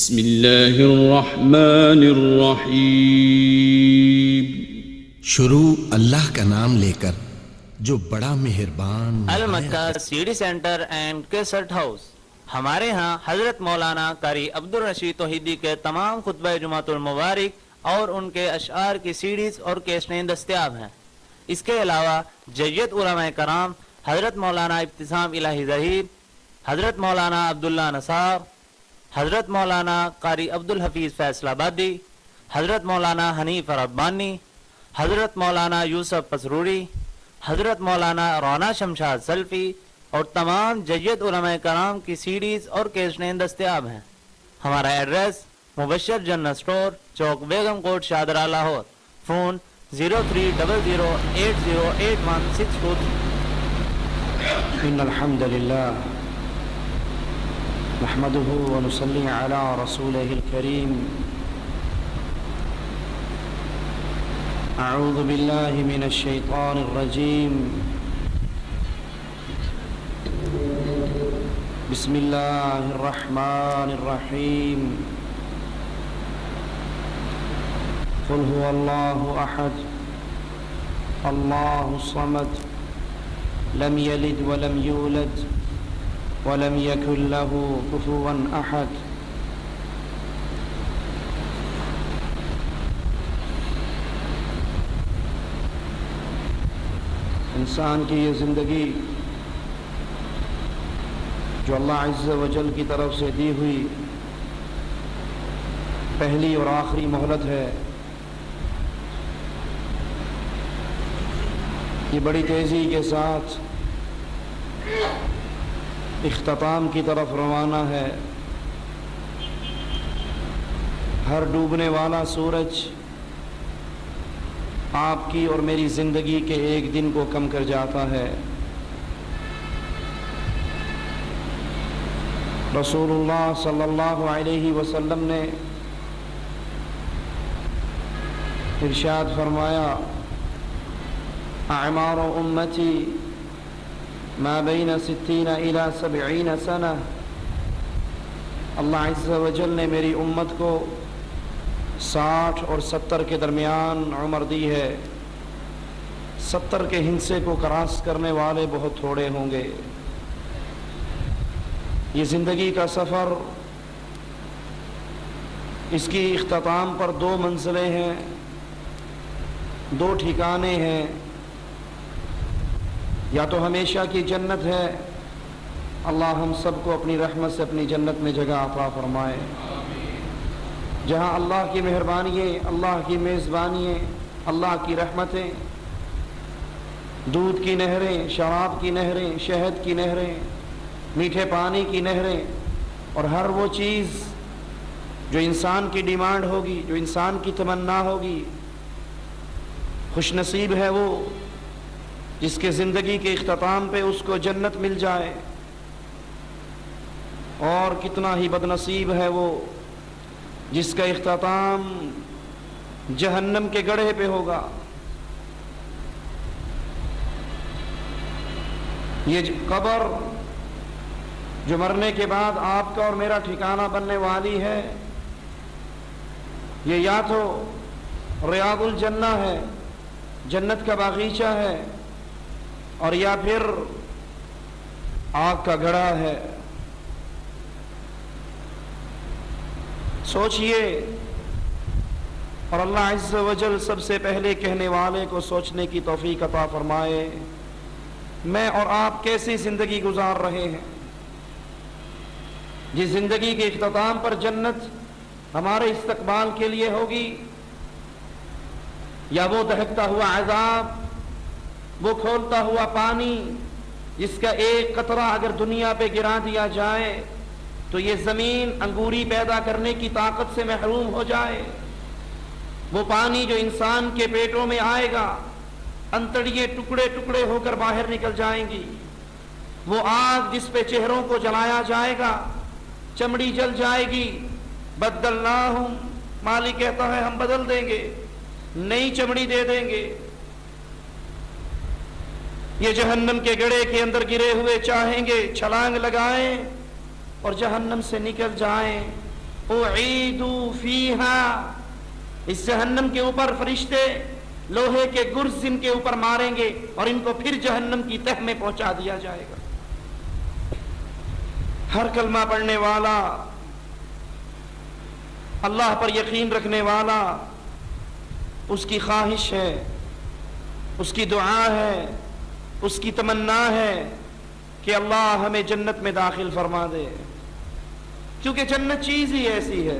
بسم اللہ الرحمن الرحیم. شروع اللہ کا نام لے کر جو بڑا مہربان. المکہ C D centre and cassette house. ہمارے ہاں حضرت مولانا قاری عبدالرشید توحیدی کے تمام خطبہ جمعۃ المبارک اور ان کے اشعار کی سیڈیز اور کیسٹیں دستیاب ہیں. اس کے علاوہ جید علماء کرام حضرت مولانا ابتسام الہی ظہیر، حضرت مولانا عبداللہ نصار، حضرت مولانا قاری عبدالحفیظ فیصل آبادی، حضرت مولانا حنیف ربانی، حضرت مولانا یوسف پسروری، حضرت مولانا رونا شمشاد سلفی اور تمام جید علماء کرام کی سیڈیز اور کیسٹیں دستیاب ہیں. ہمارا ایڈریس مبشر جنرل سٹور، چوک بیگم کوٹ، شادرہ، لاہور. فون 0300808163. إن الحمد لله نحمده ونصلي على رسوله الكريم. أعوذ بالله من الشيطان الرجيم. بسم الله الرحمن الرحيم. قل هو الله أحد الله الصمد لم يلد ولم يولد ولم يكن له كفوا أحد. انسان کی یہ زندگی جو اللہ عز و جل کی طرف سے دی ہوئی پہلی اور آخری مہلت ہے، یہ بڑی تیزی کے ساتھ اختتام کی طرف روانہ ہے. ہر ڈوبنے والا سورج آپ کی اور میری زندگی کے ایک دن کو کم کر جاتا ہے. رسول اللہ صلی اللہ علیہ وسلم نے ارشاد فرمایا، اعمار امتی ما بین 60 الى 70 سنہ. اللہ عز و جل نے میری امت کو 60 اور 70 کے درمیان عمر دی ہے. 70 کے ہندسے کو کراس کرنے والے بہت تھوڑے ہوں گے. یہ زندگی کا سفر، اس کی اختتام پر 2 منزلیں ہیں، 2 ٹھکانے ہیں. یا تو ہمیشہ کی جنت ہے، اللہ ہم سب کو اپنی رحمت سے اپنی جنت میں جگہ عطا فرمائے، جہاں اللہ کی مہربانییں، اللہ کی میزبانییں، اللہ کی رحمتیں، دودھ کی نہریں، شراب کی نہریں، شہد کی نہریں، میٹھے پانی کی نہریں، اور ہر وہ چیز جو انسان کی ڈیمانڈ ہوگی، جو انسان کی تمنا ہوگی. خوش نصیب ہے وہ جس کے زندگی کے اختتام پہ اس کو جنت مل جائے، اور کتنا ہی بد نصیب ہے وہ جس کا اختتام جہنم کے گڑھے پہ ہوگا. یہ قبر جو مرنے کے بعد آپ کا اور میرا ٹھکانہ بننے والی ہے، یہ یا تو ریاض الجنہ ہے، جنت کا باغیچہ ہے، اور یا پھر آگ کا گڑھا ہے. سوچئے، اور اللہ عز و جل سب سے پہلے کہنے والے کو سوچنے کی توفیق عطا فرمائے. میں اور آپ کیسی زندگی گزار رہے ہیں؟ جس زندگی کے اختتام پر جنت ہمارے استقبال کے لیے ہوگی، یا وہ دہکتا ہوا عذاب، وہ کھولتا ہوا پانی جس کا ایک قطرہ اگر دنیا پہ گرا دیا جائے تو یہ زمین انگوری پیدا کرنے کی طاقت سے محروم ہو جائے. وہ پانی جو انسان کے پیٹوں میں آئے گا، انتڑیاں ٹکڑے ٹکڑے ہو کر باہر نکل جائیں گی. وہ آگ جس پہ چہروں کو جلایا جائے گا، چمڑی جل جائے گی. بدلناہم، مالک کہتا ہے ہم بدل دیں گے، نئی چمڑی دے دیں گے. یہ جہنم کے گڑھے کے اندر گرے ہوئے چاہیں گے چھلانگ لگائیں اور جہنم سے نکل جائیں. اعیدوا فیہا، اس جہنم کے اوپر فرشتے لوہے کے گرز ان کے اوپر ماریں گے اور ان کو پھر جہنم کی تہ میں پہنچا دیا جائے گا۔ ہر کلمہ پڑھنے والا، اللہ پر یقین رکھنے والا، اس کی خواہش ہے، اس کی دعا ہے، اس کی تمنا ہے کہ اللہ ہمیں جنت میں داخل فرما دے، کیونکہ جنت چیز ہی ایسی ہے،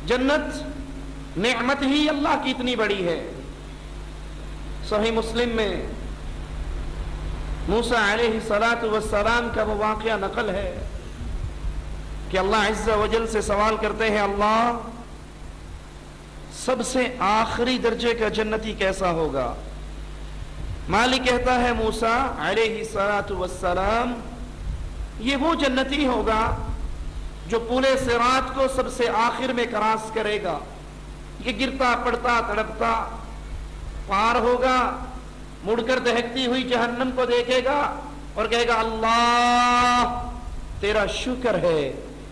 جنت نعمت ہی اللہ کی اتنی بڑی ہے۔ صحیح مسلم میں موسیٰ علیہ السلام کا وہ واقعہ نقل ہے کہ اللہ عز و جل سے سوال کرتے ہیں، اللہ سب سے آخری درجے کا جنتی کیسا ہوگا؟ مالک کہتا ہے موسیٰ علیہ السلام، یہ وہ جنتی ہوگا جو پورے صراط کو سب سے آخر میں کراس کرے گا، یہ گرتا پڑتا تڑپتا پار ہوگا، مڑ کر دہکتی ہوئی جہنم کو دیکھے گا اور کہے گا اللہ تیرا شکر ہے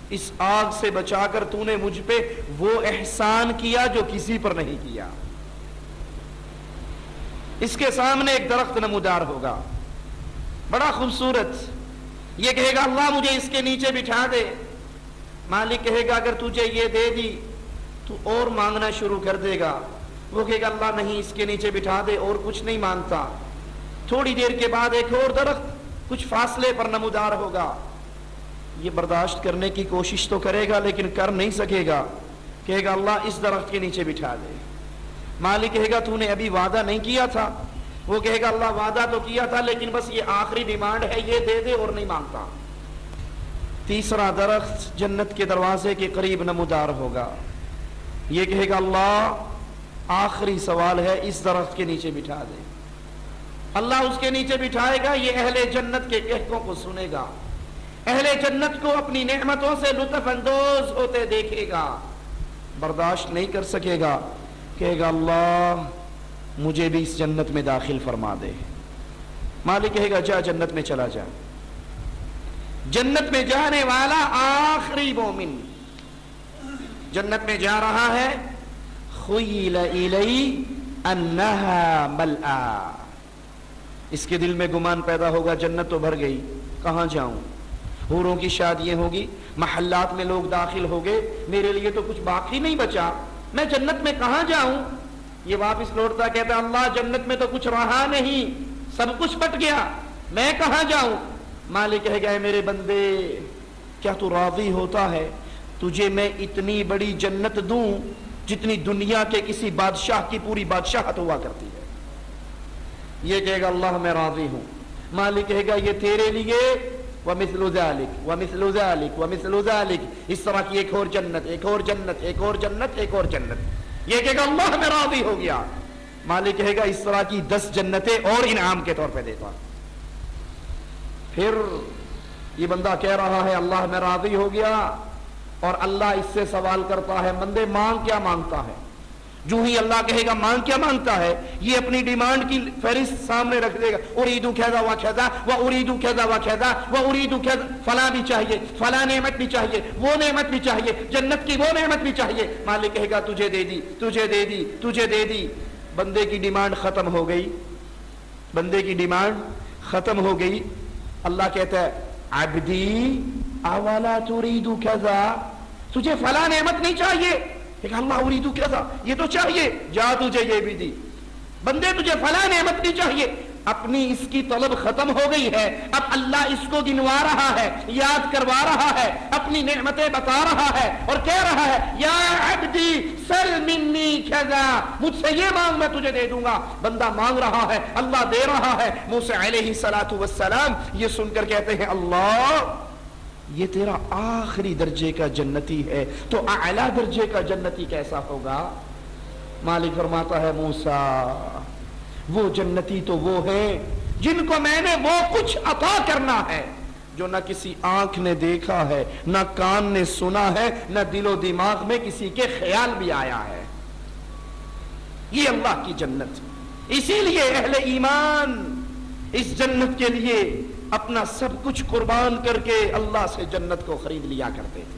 اس آگ سے بچا کر تو نے مجھ پہ وہ احسان کیا جو کسی پر نہیں کیا۔ اس کے سامنے ایک درخت نمودار ہوگا بڑا خوبصورت، یہ کہے گا اللہ مجھے اس کے نیچے بٹھا دے۔ مالک کہے گا اگر تجھے یہ دے دی تو اور مانگنا شروع کر دے گا، وہ کہے گا اللہ نہیں اس کے نیچے بٹھا دے، اور کچھ نہیں مانگتا۔ تھوڑی دیر کے بعد ایک اور درخت کچھ فاصلے پر نمودار ہوگا، یہ برداشت کرنے کی کوشش تو کرے گا لیکن کر نہیں سکے گا، کہے گا اللہ اس درخت کے نیچے بٹھا دے۔ مالک کہے گا تو نے ابھی وعدہ نہیں کیا تھا، وہ کہے گا اللہ وعدہ تو کیا تھا لیکن بس یہ آخری ڈیمانڈ ہے، یہ دے دے اور نہیں مانگتا۔ تیسرا درخت جنت کے دروازے کے قریب نمودار ہوگا، یہ کہے گا اللہ آخری سوال ہے اس درخت کے نیچے بٹھا دے۔ اللہ اس کے نیچے بٹھائے گا، یہ اہل جنت کے کہکوں کو سنے گا، اہل جنت کو اپنی نعمتوں سے لطف اندوز ہوتے دیکھے گا، برداشت نہیں کر سکے گا، کہے گا اللہ مجھے بھی اس جنت میں داخل فرما دے۔ مالک کہے گا جا جنت میں چلا جا۔ جنت میں جانے والا آخری مومن جنت میں جا رہا ہے، خیل الی انہا ملآ، اس کے دل میں گمان پیدا ہوگا جنت تو بھر گئی، کہاں جاؤں؟ حوروں کی شادیاں ہوگی، محلات میں لوگ داخل ہو گئے، میرے لیے تو کچھ باقی نہیں بچا، میں جنت میں کہاں جاؤں؟ یہ واپس لوٹتا کہتا اللہ جنت میں تو کچھ رہا نہیں، سب کچھ بٹ گیا، میں کہاں جاؤں؟ مالک کہے گا اے میرے بندے کیا تو راضی ہوتا ہے تجھے میں اتنی بڑی جنت دوں جتنی دنیا کے کسی بادشاہ کی پوری بادشاہت ہوا کرتی ہے؟ یہ کہے گا اللہ میں راضی ہوں۔ مالک کہے گا یہ تیرے لیے وَمِثْلُ ذَلِكَ وَمِثْلُ ذَلِكَ وَمِثْلُ ذَلِكَ، اس طرح کی ایک اور جنت، ایک اور جنت، ایک اور جنت، ایک اور جنت۔ یہ کہے گا اللہ میں راضی ہو گیا۔ مالک کہے گا اس طرح کی 10 جنتیں اور انعام کے طور پہ دیتا۔ پھر یہ بندہ کہہ رہا ہے اللہ میں راضی ہو گیا، اور اللہ اس سے سوال کرتا ہے بندے مانگ کیا مانگتا ہے؟ جو ہی اللہ کہے گا مانگ کیا مانگتا ہے، یہ اپنی ڈیمانڈ کی فہرست سامنے رکھ دے گا، اریدو کذا و کذا و اریدو کذا و کذا و اریدو کذا، فلاں بھی چاہیے، فلاں نعمت بھی چاہیے، وہ نعمت بھی چاہیے، جنت کی وہ نعمت بھی چاہیے۔ مالک کہے گا تجھے دے دی، تجھے دے دی، تجھے دے دی۔ بندے کی ڈیمانڈ ختم ہو گئی، بندے کی ڈیمانڈ ختم ہو گئی۔ اللہ کہتا ہے عبدی اولا تریدو کذا، تجھے فلاں نعمت نہیں چاہیے؟ کہ اللہ اریدو کذا، یہ تو چاہیے، جا تجھے یہ بھی دی۔ بندے تجھے فلاں نعمت نہیں چاہیے، اپنی اس کی طلب ختم ہو گئی ہے، اب اللہ اس کو گنوا رہا ہے، یاد کروا رہا ہے، اپنی نعمتیں بتا رہا ہے اور کہہ رہا ہے یا عبدی سل منی کذا، مجھ سے یہ مانگ میں تجھے دے دوں گا۔ بندہ مانگ رہا ہے، اللہ دے رہا ہے۔ موسیٰ علیہ السلام یہ سن کر کہتے ہیں اللہ یہ تیرا آخری درجے کا جنتی ہے، تو اعلیٰ درجے کا جنتی کیسا ہوگا؟ مالک فرماتا ہے موسیٰ وہ جنتی تو وہ ہیں جن کو میں نے وہ کچھ عطا کرنا ہے جو نہ کسی آنکھ نے دیکھا ہے، نہ کان نے سنا ہے، نہ دل و دماغ میں کسی کے خیال بھی آیا ہے۔ یہ اللہ کی جنت۔ اسی لیے اہل ایمان اس جنت کے لیے اپنا سب کچھ قربان کر کے اللہ سے جنت کو خرید لیا کرتے تھے۔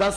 10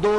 2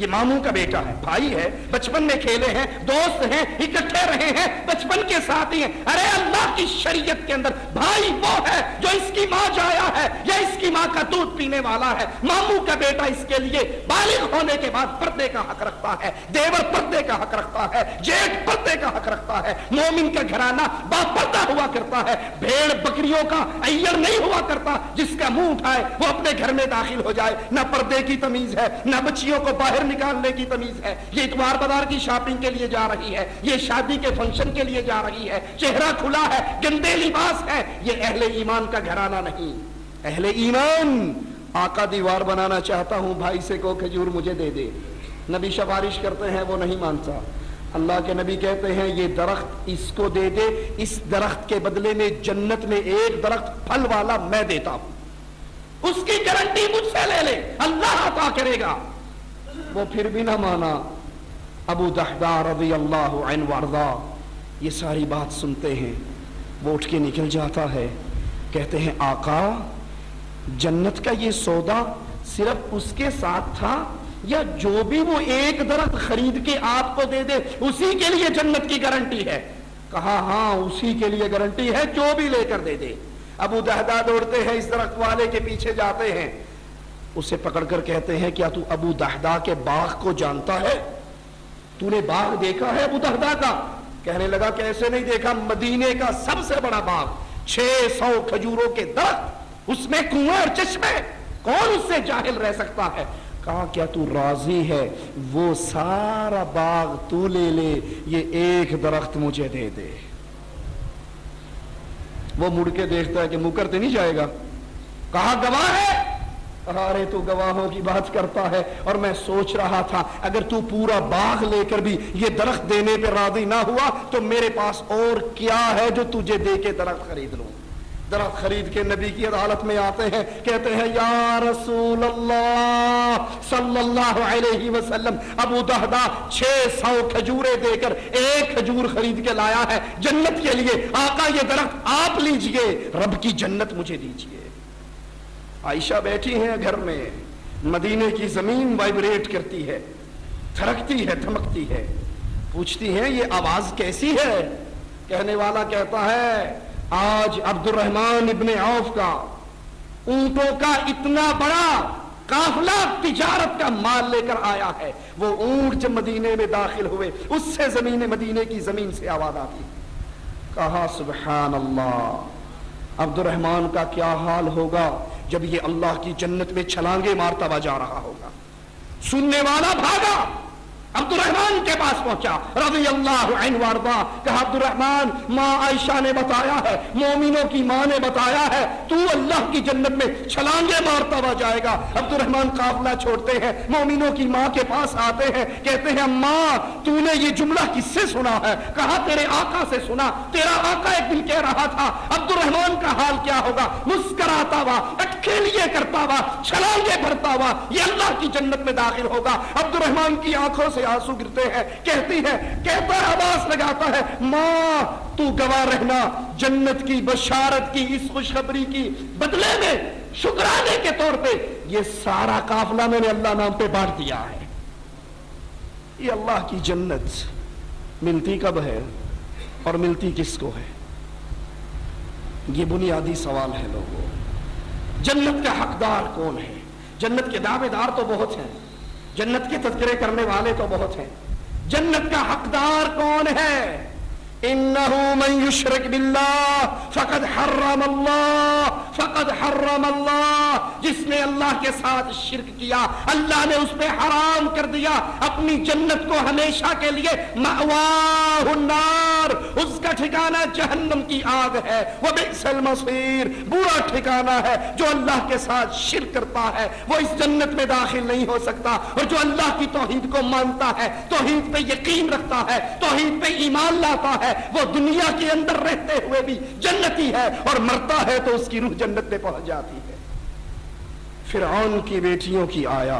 یہ ماموں کا بیٹا ہے، بھائی ہے، بچپن میں کھیلے ہیں، دوست ہیں، اکٹھے رہے ہیں، بچپن کے ساتھ ہی ہیں۔ ارے اللہ کی شریعت کے اندر بھائی وہ ہے جو اس کی ماں جایا ہے یا اس کی ماں کا دودھ پینے والا ہے۔ ماموں کا بیٹا اس کے لیے بالغ ہونے کے بعد پردے کا حق رکھتا ہے، دیور پردے کا حق رکھتا ہے، جیٹھ پردے کا حق رکھتا ہے۔ مومن کا گھرانہ باپردہ ہوا کرتا ہے، بھیڑ بکریوں کا عیّر نہیں ہوا کرتا جس کا منہ اٹھائے وہ اپنے گھر میں داخل ہو جائے۔ نہ پردے کی تمیز ہے، نہ بچیوں کو باہر نکالنے کی تمیز ہے۔ یہ اتوار بازار کی شاپنگ کے لیے جا رہی ہے، یہ شادی کے فنکشن کے لیے جا رہی ہے، چہرہ کھلا ہے، گندے لباس ہے۔ یہ اہل ایمان کا گھرانہ نہیں۔ اہل ایمان آقا دیوار بنانا چاہتا ہوں، بھائی سے کو کھجور مجھے دے دے۔ نبی سفارش کرتے ہیں، وہ نہیں مانتا۔ اللہ کے نبی کہتے ہیں یہ درخت اس کو دے دے، اس درخت کے بدلے میں جنت میں ایک درخت پھل والا میں دیتا ہوں، اس کی گارنٹی مجھ سے لے لے، اللہ عطا کرے گا۔ وہ پھر بھی نہ مانا۔ ابو دحدہ رضی اللہ عنہ وارضا یہ ساری بات سنتے ہیں، وہ اٹھ کے نکل جاتا ہے، کہتے ہیں آقا جنت کا یہ سودا صرف اس کے ساتھ تھا یا جو بھی وہ ایک درخت خرید کے آپ کو دے دے اسی کے لیے جنت کی گارنٹی ہے؟ کہا ہاں اسی کے لیے گارنٹی ہے، جو بھی لے کر دے دے۔ ابو دحدہ دوڑتے ہیں، اس درخت والے کے پیچھے جاتے ہیں، اسے پکڑ کر کہتے ہیں کیا تو ابو دحدہ کے باغ کو جانتا ہے؟ تو نے باغ دیکھا ہے ابو دحدہ کا؟ کہنے لگا کیسے نہیں دیکھا، مدینے کا سب سے بڑا باغ، 600 کھجوروں کے درخت، اس میں کنویں اور چشمے، کون اس سے جاہل رہ سکتا ہے؟ کہا کیا تو راضی ہے وہ سارا باغ تو لے لے، یہ ایک درخت مجھے دے دے۔ وہ مڑ کے دیکھتا ہے کہ مکرتے نہیں جائے گا۔ کہا گواہ ہے؟ ارے تو گواہوں کی بات کرتا ہے، اور میں سوچ رہا تھا اگر تو پورا باغ لے کر بھی یہ درخت دینے پہ راضی نہ ہوا تو میرے پاس اور کیا ہے جو تجھے دے کے درخت خرید لوں۔ درخت خرید کے نبی کی عدالت میں آتے ہیں، کہتے ہیں یا رسول اللہ صلی اللہ علیہ وسلم ابو دحدہ 600 کھجوریں دے کر ایک کھجور خرید کے لایا ہے جنت کے لیے، آقا یہ درخت آپ لیجئے، رب کی جنت مجھے دیجئے۔ عائشہ بیٹھی ہیں گھر میں، مدینے کی زمین وائبریٹ کرتی ہے، تھرکتی ہے، دھمکتی ہے، پوچھتی ہیں یہ آواز کیسی ہے؟ کہنے والا کہتا ہے آج عبد الرحمن ابن عوف کا اونٹوں کا اتنا بڑا قافلہ تجارت کا مال لے کر آیا ہے، وہ اونٹ جب مدینے میں داخل ہوئے اس سے زمین مدینے کی زمین سے آواز آتی۔ کہا سبحان اللہ، عبد الرحمن کا کیا حال ہوگا جب یہ اللہ کی جنت میں چھلانگے مارتا ہوا جا رہا ہوگا۔ سننے والا بھاگا، عبد الرحمن کے پاس پہنچا رضی اللہ عنہ وارضا، کہا عبد الرحمن ماں عائشہ نے بتایا ہے، مومنوں کی ماں نے بتایا ہے تو اللہ کی جنت میں چھلانگے مارتا ہوا جائے گا۔ عبد الرحمن قافلہ چھوڑتے ہیں، مومنوں کی ماں کے پاس آتے ہیں، کہتے ہیں ماں تو نے یہ جملہ کس سے سنا ہے؟ کہا تیرے آقا سے سنا، تیرا آقا ایک دن کہہ رہا تھا عبد الرحمن کا حال کیا ہوگا، مسکراتا ہوا، اٹکھیلیے کرتا ہوا، چھلانگے بھرتا ہوا، یہ اللہ کی جنت میں داخل ہوگا۔ عبد الرحمن کی آنکھوں سے آنسو گرتے ہیں، کہتی ہے، کہتا ہے، آواز لگاتا ہے ماں تو گواہ رہنا، جنت کی بشارت کی اس خوشخبری کی بدلے میں شکرانے کے طور پہ یہ سارا قافلہ میں نے اللہ نام پہ بانٹ دیا ہے۔ یہ اللہ کی جنت ملتی کب ہے اور ملتی کس کو ہے؟ یہ بنیادی سوال ہے لوگوں۔ جنت کا حقدار کون ہے؟ جنت کے دعوے دار تو بہت ہیں، جنت کے تذکرے کرنے والے تو بہت ہیں، جنت کا حقدار کون ہے؟ انہو من یشرک باللہ فقد حرم اللہ، جس نے اللہ کے ساتھ شرک کیا اللہ نے اس پہ حرام کر دیا اپنی جنت کو ہمیشہ کے لیے، مأواہ النار، اس کا ٹھکانہ جہنم کی آگ ہے، وبئس المصیر، برا ٹھکانہ ہے۔ جو اللہ کے ساتھ شرک کرتا ہے وہ اس جنت میں داخل نہیں ہو سکتا، اور جو اللہ کی توحید کو مانتا ہے، توحید پہ یقین رکھتا ہے، توحید پہ ایمان لاتا ہے، وہ دنیا کے اندر رہتے ہوئے بھی جنتی ہے، اور مرتا ہے تو اس کی روح جنت میں پہنچ جاتی ہے۔ فرعون کی بیٹیوں کی آیا،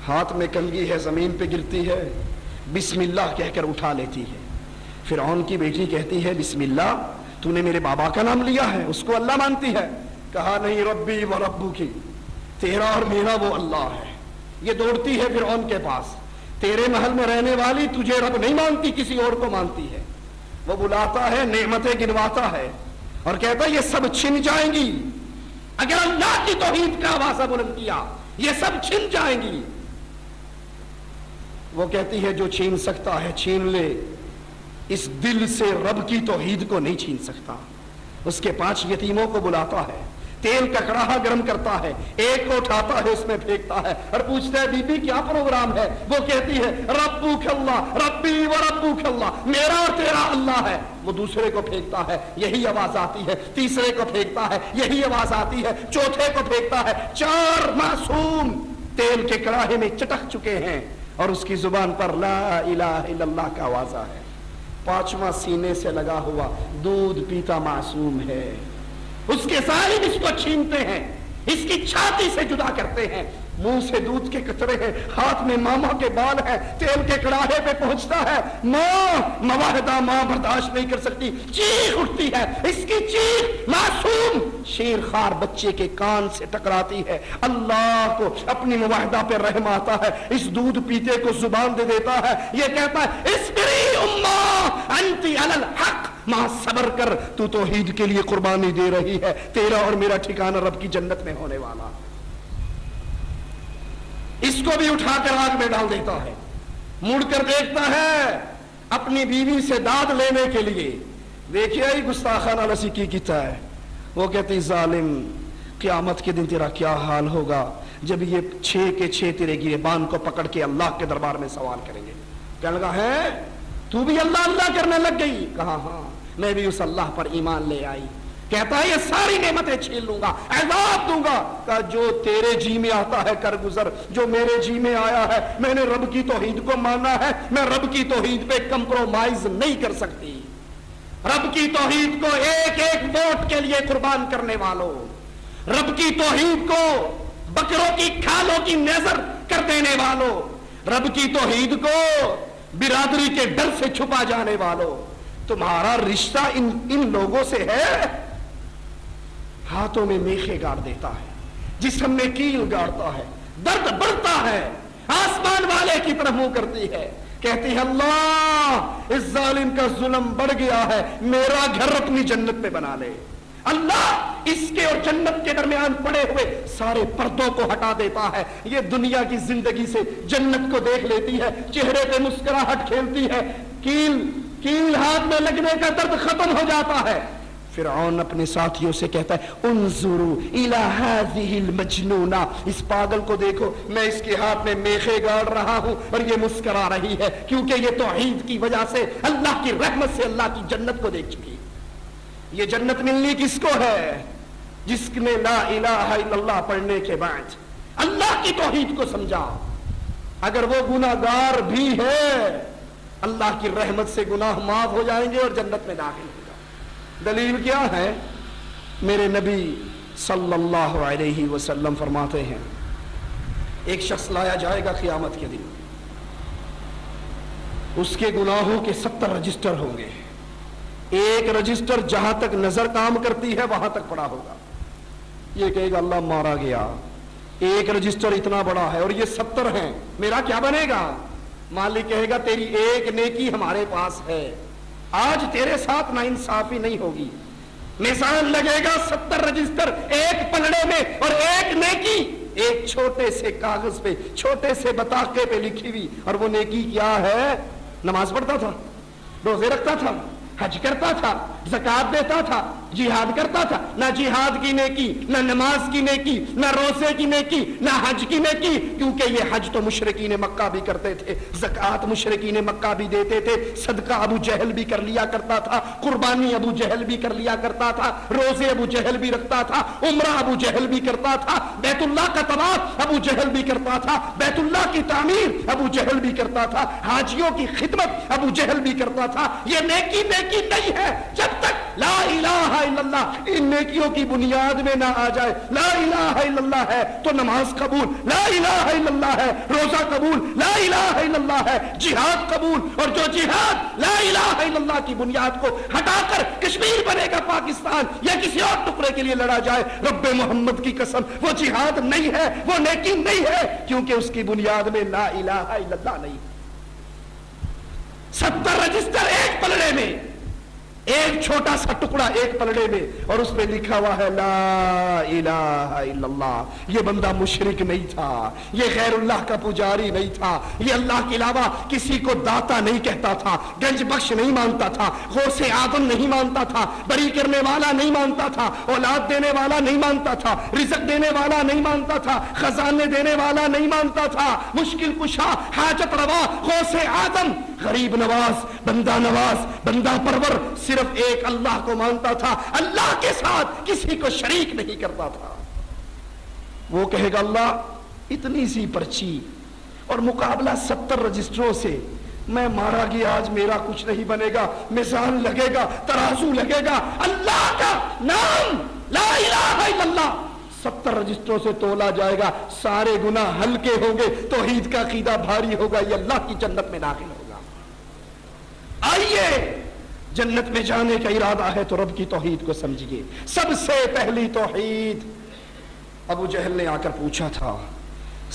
ہاتھ میں کنگھی ہے، زمین پہ گرتی ہے، بسم اللہ کہہ کر اٹھا لیتی ہے۔ فرعون کی بیٹی کہتی ہے بسم اللہ، تو نے میرے بابا کا نام لیا ہے، اس کو اللہ مانتی ہے؟ کہا نہیں، ربی و ربو کی، تیرا اور میرا وہ اللہ ہے۔ یہ دوڑتی ہے فرعون کے پاس، تیرے محل میں رہنے والی تجھے رب نہیں مانتی، کسی اور کو مانتی ہے۔ وہ بلاتا ہے، نعمتیں گنواتا ہے اور کہتا ہے یہ سب چھن جائیں گی اگر اللہ کی توحید کا آوازہ بلند کیا، یہ سب چھن جائیں گی۔ وہ کہتی ہے جو چھین سکتا ہے چھین لے، اس دل سے رب کی توحید کو نہیں چھین سکتا۔ اس کے 5 یتیموں کو بلاتا ہے، تیل کا کڑاہا گرم کرتا ہے، ایک کو اٹھاتا ہے، اس میں پھینکتا ہے اور پوچھتا ہے بی بی کیا پروگرام ہے؟ وہ کہتی ہے ربک اللہ ربی و ربک اللہ، میرا اور تیرا اللہ ہے۔ وہ دوسرے کو پھینکتا ہے، یہی آواز آتی ہے، تیسرے کو پھینکتا ہے، یہی آواز آتی ہے، چوتھے کو پھینکتا ہے۔ 4 معصوم تیل کے کڑاہے میں چٹک چکے ہیں اور اس کی زبان پر لا الہ الا اللہ کا آوازہ ہے۔ 5واں سینے سے لگا ہوا دودھ پیتا معصوم ہے، اس کے ظالم اس کو چھینتے ہیں، اس کی چھاتی سے جدا کرتے ہیں، منہ سے دودھ کے قطرے ہیں، ہاتھ میں ماما کے بال ہیں، تیل کے کڑاہے پہ پہنچتا ہے، ماں مواحدہ ماں برداشت نہیں کر سکتی، چیخ اٹھتی ہے، اس کی چیخ معصوم شیر خوار بچے کے کان سے ٹکراتی ہے۔ اللہ کو اپنی مواحدہ پہ رحم آتا ہے، اس دودھ پیتے کو زبان دے دیتا ہے، یہ کہتا ہے اصبری اماں انتی علی الحق، ماں صبر کر، تو توحید کے لیے قربانی دے رہی ہے، تیرا اور میرا ٹھکانہ رب کی جنت میں ہونے والا۔ اس کو بھی اٹھا کر آگ میں ڈال دیتا ہے، مڑ کر دیکھتا ہے اپنی بیوی سے داد لینے کے لیے، دیکھیے ہی گستاخانہ لسی کی کتا ہے۔ وہ کہتی ظالم قیامت کے دن تیرا کیا حال ہوگا جب یہ 6 کے 6 تیرے گریبان کو پکڑ کے اللہ کے دربار میں سوال کریں گے۔ کہنے لگا ہے تو بھی اللہ اللہ کرنے لگ گئی؟ کہا ہاں میں بھی اس اللہ پر ایمان لے آئی۔ کہتا ہے یہ ساری نعمتیں چھین لوں گا، عذاب دوں گا۔ کہا جو تیرے جی میں آتا ہے کر گزر، جو میرے جی میں آیا ہے، میں نے رب کی توحید کو مانا ہے، میں رب کی توحید پہ کمپرومائز نہیں کر سکتی۔ رب کی توحید کو ایک ایک ووٹ کے لیے قربان کرنے والوں، رب کی توحید کو بکروں کی کھالوں کی نظر کر دینے والوں، رب کی توحید کو برادری کے ڈر سے چھپا جانے والوں، تمہارا رشتہ ان لوگوں سے ہے۔ ہاتھوں میں میخے گاڑ دیتا ہے، جسم میں کیل گاڑتا ہے، درد بڑھتا ہے، آسمان والے کی طرف منہ کرتی ہے، کہتی ہے اللہ اس ظالم کا ظلم بڑھ گیا ہے، میرا گھر اپنی جنت میں بنا لے۔ اللہ اس کے اور جنت کے درمیان پڑے ہوئے سارے پردوں کو ہٹا دیتا ہے، یہ دنیا کی زندگی سے جنت کو دیکھ لیتی ہے، چہرے پہ مسکراہٹ کھیلتی ہے، کیل ہاتھ میں لگنے کا درد ختم ہو جاتا ہے۔ فرعون اپنے ساتھیوں سے کہتا ہے انظروا الی ہذہ المجنونہ، اس پاگل کو دیکھو، میں اس کے ہاتھ میں میخے گاڑ رہا ہوں اور یہ مسکرا رہی ہے، کیونکہ یہ توحید کی وجہ سے اللہ کی رحمت سے اللہ کی جنت کو دیکھ چکی۔ یہ جنت ملنی کس کو ہے؟ جس نے لا الہ الا اللہ پڑھنے کے بعد اللہ کی توحید کو سمجھا، اگر وہ گناہگار بھی ہے اللہ کی رحمت سے گناہ معاف ہو جائیں گے اور جنت میں داخل ہوگا۔ دلیل کیا ہے؟ میرے نبی صلی اللہ علیہ وسلم فرماتے ہیں ایک شخص لایا جائے گا قیامت کے دن، اس کے گناہوں کے 70 رجسٹر ہوں گے، ایک رجسٹر جہاں تک نظر کام کرتی ہے وہاں تک پڑا ہوگا، یہ کہے گا اللہ مارا گیا، ایک رجسٹر اتنا بڑا ہے اور یہ 70 ہیں، میرا کیا بنے گا؟ مالک کہے گا تیری ایک نیکی ہمارے پاس ہے، آج تیرے ساتھ ناانصافی نہیں ہوگی، میزان لگے گا 70 رجسٹر ایک پلڑے میں اور ایک نیکی ایک چھوٹے سے کاغذ پہ چھوٹے سے بطاقے پہ لکھی ہوئی، اور وہ نیکی کیا ہے؟ نماز پڑھتا تھا، روزے رکھتا تھا، حج کرتا تھا، زکات دیتا تھا، جہاد کرتا تھا، نہ جہاد کی نیکی، نہ نماز کی نیکی، نہ روزے کی نیکی، نہ حج کی نیکی، کیونکہ یہ حج تو مشرکین مکہ بھی کرتے تھے، زکات مشرکین مکہ بھی دیتے تھے، صدقہ ابو جہل بھی کر لیا کرتا تھا، قربانی ابو جہل بھی کر لیا کرتا تھا، روزے ابو جہل بھی رکھتا تھا، عمرہ ابو جہل بھی کرتا تھا، بیت اللہ کا طواف ابو جہل بھی کرتا تھا، بیت اللہ کی تعمیر ابو جہل بھی کرتا تھا، حاجیوں کی خدمت ابو جہل بھی کرتا تھا۔ یہ نیکی نہیں ہے، جب جب تک لا الہ الا اللہ ان نیکیوں کی بنیاد میں نہ آ جائے. لا الہ الا اللہ ہے تو نماز قبول, لا الہ الا اللہ ہے روزہ قبول, لا الہ الا اللہ ہے جہاد قبول. اور جو جہاد لا الہ الا اللہ کی بنیاد کو ہٹا کر کشمیر بنے گا پاکستان یا کسی اور ٹکڑے کے لیے لڑا جائے, رب محمد کی قسم وہ جہاد نہیں ہے, وہ نیکی نہیں ہے, کیونکہ اس کی بنیاد میں لا الہ الا اللہ نہیں. 70 رجسٹر ایک پلڑے میں, ایک چھوٹا سا ٹکڑا ایک پلڑے میں, اور اس پہ لکھا ہوا ہے لا الہ الا اللہ. یہ بندہ مشرک نہیں تھا, یہ غیر اللہ کا پجاری نہیں تھا, یہ اللہ کے علاوہ کسی کو داتا نہیں کہتا تھا, گنج بخش نہیں مانتا تھا, غوث اعظم نہیں مانتا تھا, بری کرنے والا نہیں مانتا تھا, اولاد دینے والا نہیں مانتا تھا, رزق دینے والا نہیں مانتا تھا, خزانے دینے والا نہیں مانتا تھا, مشکل کشا, حاجت روا, غوث اعظم, غریب نواز, بندہ نواز, بندہ پرور, صرف ایک اللہ کو مانتا تھا, اللہ کے ساتھ کسی کو شریک نہیں کرتا تھا. وہ کہے گا اللہ اتنی سی پرچی اور مقابلہ 70 رجسٹروں سے, میں مارا گیا آج میرا کچھ نہیں بنے گا, میزان لگے گا, ترازو لگے گا, اللہ کا نام لا الہ الا اللہ 70 رجسٹروں سے تولا جائے گا, سارے گناہ ہلکے ہوں گے, توحید کا عقیدہ بھاری ہوگا, یہ اللہ کی جنت میں داخل ہوگا. آئیے جنت میں جانے کا ارادہ ہے تو رب کی توحید کو سمجھیے. سب سے پہلی توحید. ابو جہل نے آ کر پوچھا تھا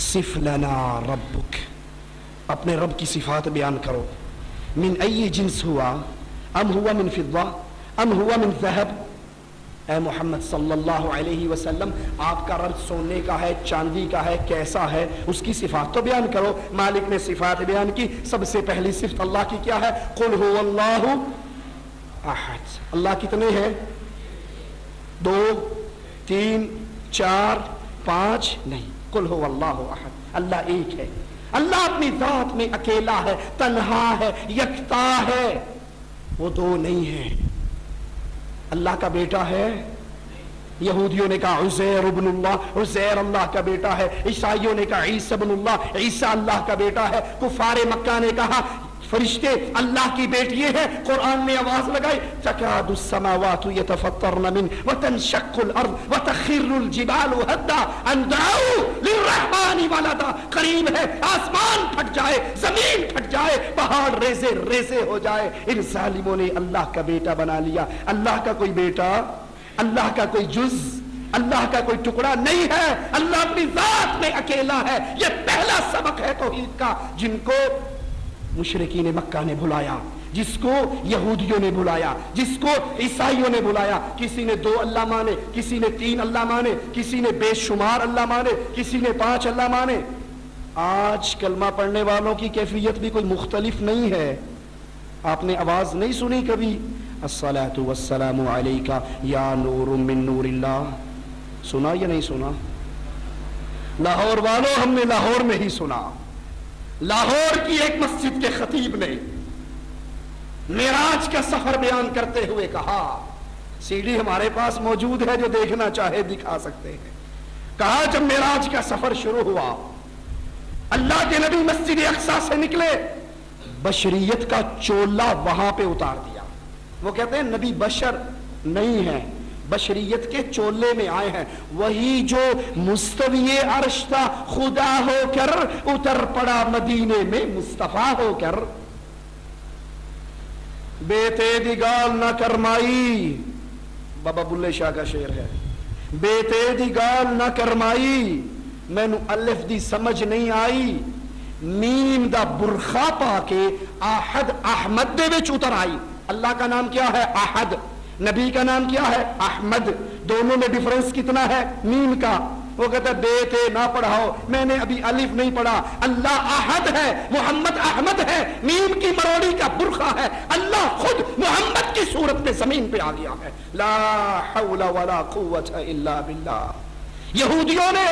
صف لنا ربک, اپنے رب کی صفات بیان کرو. من ای جنس ہوا, ام ہوا من فضہ, ام ہوا من ذہب. اے محمد صلی اللہ علیہ وسلم, آپ کا رب سونے کا ہے, چاندی کا ہے, کیسا ہے, اس کی صفات تو بیان کرو. مالک نے صفات بیان کی. سب سے پہلی صفت اللہ کی کیا ہے؟ قل هو اللہ احد. اللہ کتنے ہیں؟ 2 3 4 5 نہیں, قل هو اللہ احد. اللہ ایک ہے. اللہ اپنی ذات میں اکیلا ہے, تنہا ہے, یکتا ہے, وہ 2 نہیں ہے. اللہ کا بیٹا ہے. یہودیوں نے کہا عزیر ابن اللہ, عزیر اللہ کا بیٹا ہے. عیسائیوں نے کہا عیسی ابن اللہ, عیسی اللہ کا بیٹا ہے. کفار مکہ نے کہا فرشتے اللہ کی بیٹیے ہیں. قرآن نے آواز لگائی تکاد السماوات یتفطرن من وتنشق الارض وتخر الجبال هدا ان دعوا للرحمن ولدا. قریب ہے آسمان پھٹ جائے, زمین پھٹ جائے, پہاڑ ریزے ریزے ہو جائے. ان ظالموں نے اللہ کا بیٹا بنا لیا. اللہ کا کوئی بیٹا, اللہ کا کوئی جز, اللہ کا کوئی ٹکڑا نہیں ہے. اللہ اپنی ذات میں اکیلا ہے. یہ پہلا سبق ہے توحید کا, جن کو مشرکین مکہ نے بھلایا, جس کو یہودیوں نے بھلایا, جس کو عیسائیوں نے بھلایا. کسی نے 2 اللہ مانے, کسی نے 3 اللہ مانے, کسی نے بے شمار اللہ مانے, کسی نے 5 اللہ مانے. آج کلمہ پڑھنے والوں کی کیفیت بھی کوئی مختلف نہیں ہے. آپ نے آواز نہیں سنی کبھی الصلاۃ والسلام علیک یا نور من نور اللہ؟ سنا یا نہیں سنا؟ لاہور والوں, ہم نے لاہور میں ہی سنا. لاہور کی ایک مسجد کے خطیب نے معراج کا سفر بیان کرتے ہوئے کہا, سی ڈی ہمارے پاس موجود ہے, جو دیکھنا چاہے دکھا سکتے ہیں. کہا جب معراج کا سفر شروع ہوا, اللہ کے نبی مسجد اقصی سے نکلے, بشریت کا چولا وہاں پہ اتار دیا. وہ کہتے ہیں نبی بشر نہیں ہے, بشریت کے چولے میں آئے ہیں. وہی جو مستوی عرش تھا خدا ہو کر اتر پڑا مدینے میں مصطفیٰ ہو کر. بیتے دی گال نہ کرمائی, بابا بلے شاہ کا شعر ہے. بیتے دی گال نہ کرمائی, مینو الف دی سمجھ نہیں آئی, میم دا برخا پا کے احد احمد دے وچ اتر آئی. اللہ کا نام کیا ہے؟ احد. نبی کا نام کیا ہے؟ احمد. دونوں میں ڈیفرنس کتنا ہے؟ میم کا. وہ کہتا ہے بیٹے نہ پڑھاؤ, میں نے ابھی الف نہیں پڑھا. اللہ احد ہے, محمد احمد ہے, میم کی مروڑی کا برخا ہے. اللہ خود محمد کی صورت میں زمین پہ آ گیا ہے. لا حول ولا قوت الا باللہ. یہودیوں نے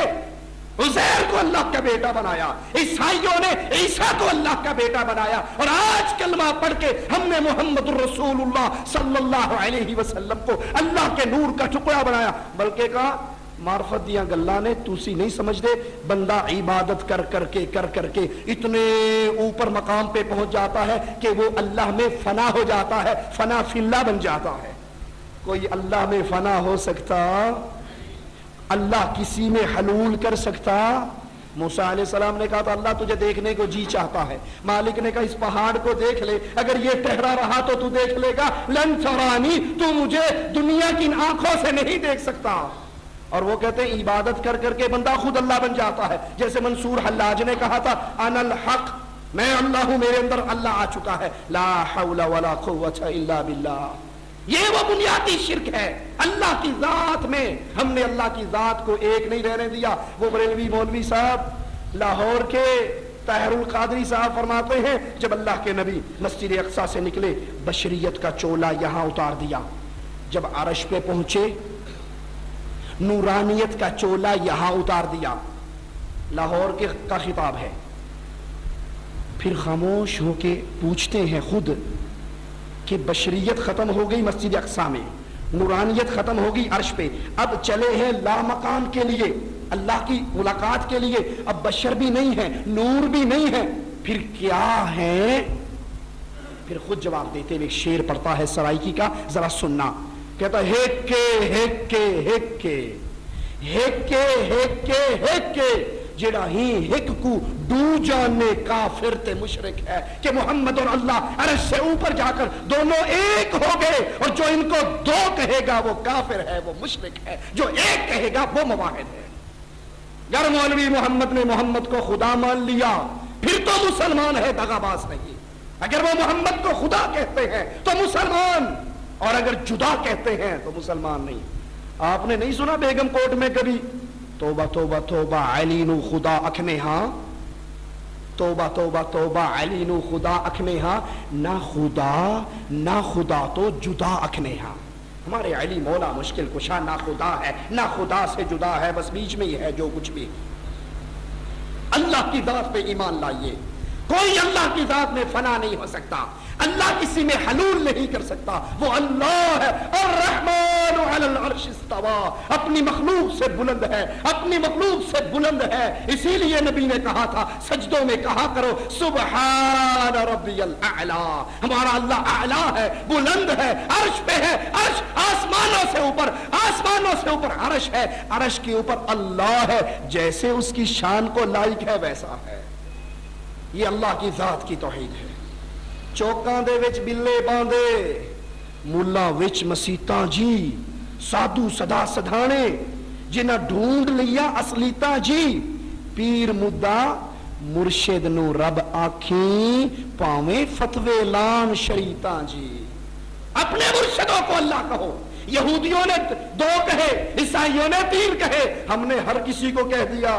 عزیر کو اللہ کا بیٹا بنایا, عیسائیوں نے عیسیٰ کو اللہ کا بیٹا بنایا, اور آج کلمہ پڑھ کے ہم نے محمد الرسول اللہ صلی اللہ علیہ وسلم کو اللہ کے نور کا ٹکڑا بنایا. بلکہ کہا معرفت دیاں گلاں نے تسی نہیں سمجھ دے. بندہ عبادت کر کر کے اتنے اوپر مقام پہ پہنچ جاتا ہے کہ وہ اللہ میں فنا ہو جاتا ہے, فنا فی اللہ بن جاتا ہے. کوئی اللہ میں فنا ہو سکتا؟ اللہ کسی میں حلول کر سکتا؟ موسیٰ علیہ السلام نے کہا تو اللہ تجھے دیکھنے کو جی چاہتا ہے. مالک نے کہا اس پہاڑ کو دیکھ لے, اگر یہ ٹہرا رہا تو تو دیکھ لے گا. لن ترانی, تو مجھے دنیا کی ان آنکھوں سے نہیں دیکھ سکتا. اور وہ کہتے ہیں عبادت کر کر کے بندہ خود اللہ بن جاتا ہے. جیسے منصور حلاج نے کہا تھا انا الحق, میں اللہ ہوں, میرے اندر اللہ آ چکا ہے. لا حول ولا قوت الا باللہ. یہ وہ بنیادی شرک ہے اللہ کی ذات میں. ہم نے اللہ کی ذات کو ایک نہیں رہنے دیا. وہ بریلوی مولوی صاحب لاہور کے طاہر القادری صاحب فرماتے ہیں جب اللہ کے نبی مسجد اقصی سے نکلے بشریت کا چولا یہاں اتار دیا, جب عرش پہ پہنچے نورانیت کا چولا یہاں اتار دیا. لاہور کے کا خطاب ہے. پھر خاموش ہو کے پوچھتے ہیں خود کہ بشریت ختم ہو گئی مسجد اقصی میں, نورانیت ختم ہو گئی عرش پہ, اب چلے ہیں لامکان کے لیے, اللہ کی ملاقات کے لیے. اب بشر بھی نہیں ہے, نور بھی نہیں ہے, پھر کیا ہے؟ پھر خود جواب دیتے ہوئے شعر پڑھتا ہے سرائکی کا, ذرا سننا. کہتا ہیک کے ہیک کے ہیک کے ہیک کے ہیک کے ہیک کے جڑا ہی ہک کو ڈو جانے کافر تے مشرک ہے کہ محمد اور اللہ عرش سے اوپر جا کر دونوں ایک ہو گئے, اور جو ان کو دو کہے گا وہ کافر ہے, وہ مشرک ہے, جو ایک کہے گا وہ موحد ہے. گر مولوی محمد نے محمد کو خدا مان لیا پھر تو مسلمان ہے, دغا باز نہیں. اگر وہ محمد کو خدا کہتے ہیں تو مسلمان, اور اگر جدا کہتے ہیں تو مسلمان نہیں. آپ نے نہیں سنا بیگم کوٹ میں کبھی توبہ توبہ توبہ علی نو خدا اکھنے ہاں, توبہ توبہ توبہ علی نو خدا اکھنے ہاں, نہ خدا تو جدا اکھنے ہاں. ہمارے علی مولا مشکل کشا نہ خدا ہے نہ خدا سے جدا ہے, بس بیچ میں ہی ہے جو کچھ بھی. اللہ کی ذات پہ ایمان لائیے. کوئی اللہ کی ذات میں فنا نہیں ہو سکتا, اللہ کسی میں حلول نہیں کر سکتا. وہ اللہ ہے, الرحمن علی العرش استوى, اپنی مخلوق سے بلند ہے, اپنی مخلوق سے بلند ہے. اسی لیے نبی نے کہا تھا سجدوں میں کہا کرو سبحان ربی الاعلی. ہمارا اللہ اعلی ہے, بلند ہے, عرش پہ ہے. عرش آسمانوں سے اوپر, آسمانوں سے اوپر عرش ہے, عرش کے اوپر اللہ ہے. جیسے اس کی شان کو لائق ہے ویسا ہے. یہ اللہ کی ذات کی توحید ہے. چوکاں دے وچ بلے باندھے, ملا وچ مسیتاں جی, سادھو صدا سدھانے جنہ ڈھونڈ لیا اصلیتاں جی. پیر مدعا مرشد نو رب آکھیں پاویں فتوے لان شریعتاں جی. اپنے مرشدوں کو اللہ کہو. یہودیوں نے 2 کہے, عیسائیوں نے 3 کہے, ہم نے ہر کسی کو کہہ دیا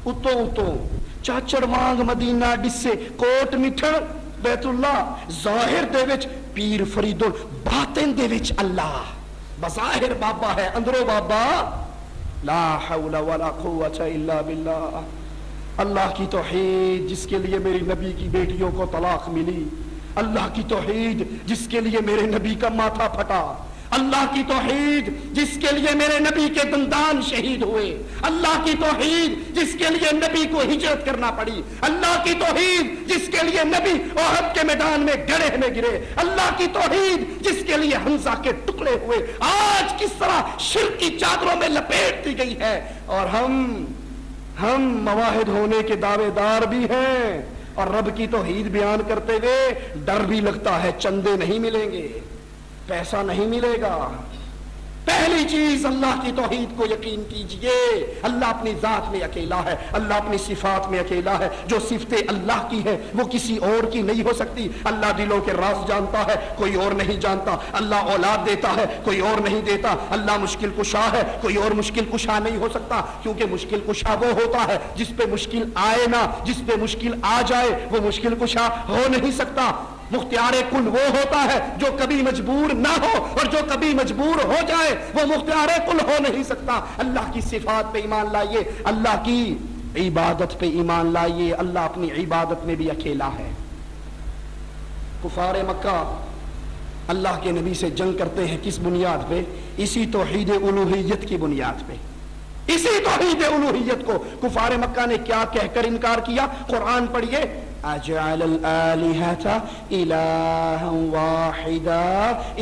اتوں اتوں. چاچڑ وانگ مدینہ ڈسے کوٹ مٹھڑ بیت اللہ, ظاہر دے وچ پیر فریدل, باطن دے وچ اللہ. بظاہر بابا ہے, اندروں بابا. لا حول ولا قوت الا باللہ. اللہ کی توحید جس کے لیے میری نبی کی بیٹیوں کو طلاق ملی, اللہ کی توحید جس کے لیے میرے نبی کا ماتھا پھٹا, اللہ کی توحید جس کے لیے میرے نبی کے دندان شہید ہوئے, اللہ کی توحید جس کے لیے نبی کو ہجرت کرنا پڑی, اللہ کی توحید جس کے لیے نبی احد کے میدان میں گڑھے میں گرے, اللہ کی توحید جس کے لیے حمزہ کے ٹکڑے ہوئے, آج کس طرح شرک کی چادروں میں لپیٹ دی گئی ہے. اور ہم مواحد ہونے کے دعوے دار بھی ہیں, اور رب کی توحید بیان کرتے ہوئے ڈر بھی لگتا ہے چندے نہیں ملیں گے, پیسہ نہیں ملے گا. پہلی چیز اللہ کی توحید کو یقین کیجئے. اللہ اپنی ذات میں اکیلا ہے, اللہ اپنی صفات میں اکیلا ہے. جو صفتیں اللہ کی ہے وہ کسی اور کی نہیں ہو سکتی. اللہ دلوں کے راز جانتا ہے, کوئی اور نہیں جانتا. اللہ اولاد دیتا ہے, کوئی اور نہیں دیتا. اللہ مشکل کشا ہے, کوئی اور مشکل کشا نہیں ہو سکتا, کیونکہ مشکل کشا وہ ہوتا ہے جس پہ مشکل آئے نہ, جس پہ مشکل آ جائے وہ مشکل کشا ہو نہیں سکتا. مختار کل وہ ہوتا ہے جو کبھی مجبور نہ ہو, اور جو کبھی مجبور ہو جائے وہ مختار کل ہو نہیں سکتا. اللہ کی صفات پہ ایمان لائیے, اللہ کی عبادت پہ ایمان لائیے. اللہ اپنی عبادت میں بھی اکیلا ہے. کفار مکہ اللہ کے نبی سے جنگ کرتے ہیں کس بنیاد پہ؟ اسی توحید الوہیت کی بنیاد پہ. اسی توحید الوہیت کو کفار مکہ نے کیا کہہ کر انکار کیا؟ قرآن پڑھیے, اجعل الآلہۃ الہا واحدا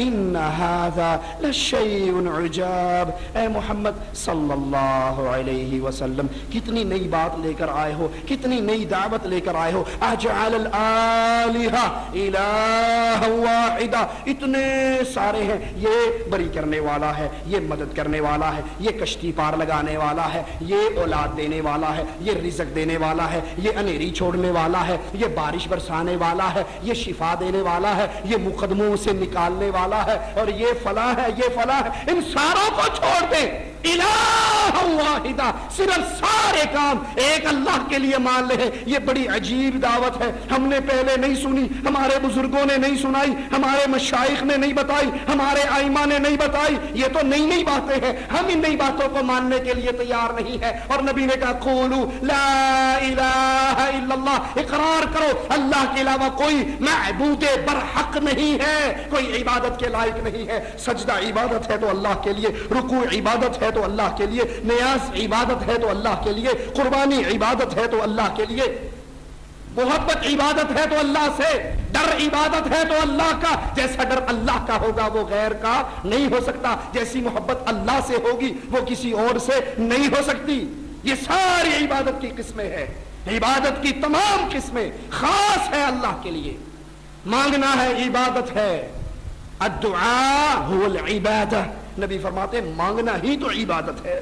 ان ھذا لشیء عجاب۔ اے محمد صلی اللہ علیہ وسلم کتنی نئی بات لے کر آئے ہو، کتنی نئی دعوت لے کر آئے ہو۔ اجعل الآلہۃ الہا واحدا، اتنے سارے ہیں، یہ بری کرنے والا ہے، یہ مدد کرنے والا ہے، یہ کشتی پار لگانے والا ہے، یہ اولاد دینے والا ہے، یہ رزق دینے والا ہے، یہ انھیری چھوڑنے والا ہے، یہ بارش برسانے والا ہے، یہ شفا دینے والا ہے، یہ مقدموں سے نکالنے والا ہے، اور یہ فلاں ہے، یہ فلاں ہے۔ ان ساروں کو چھوڑ دیں، الہ واحدہ، صرف سارے کام ایک اللہ کے لیے مان لے۔ یہ بڑی عجیب دعوت ہے، ہم نے پہلے نہیں سنی، ہمارے بزرگوں نے نہیں سنائی، ہمارے مشائخ نے نہیں بتائی، ہمارے ائمہ نے نہیں بتائی، یہ تو نئی نئی باتیں ہیں، ہم ان نئی باتوں کو ماننے کے لیے تیار نہیں ہے۔ اور نبی نے کہا قولوا لا الہ الا اللہ، اقرار کرو اللہ کے علاوہ کوئی معبود برحق نہیں ہے، کوئی عبادت کے لائق نہیں ہے۔ سجدہ عبادت ہے تو اللہ کے لیے، رکوع عبادت ہے تو اللہ کے لیے، نیاز عبادت ہے تو اللہ کے لیے، قربانی عبادت ہے تو اللہ کے لیے، محبت عبادت ہے تو اللہ سے، ڈر عبادت ہے تو اللہ کا۔ جیسا ڈر اللہ کا ہوگا وہ غیر کا نہیں ہو سکتا، جیسی محبت اللہ سے ہوگی وہ کسی اور سے نہیں ہو سکتی۔ یہ ساری عبادت کی قسمیں ہیں، عبادت کی تمام قسمیں خاص ہے اللہ کے لیے۔ مانگنا ہے عبادت ہے، الدعاء هو العبادہ، نبی فرماتے ہیں مانگنا ہی تو عبادت ہے،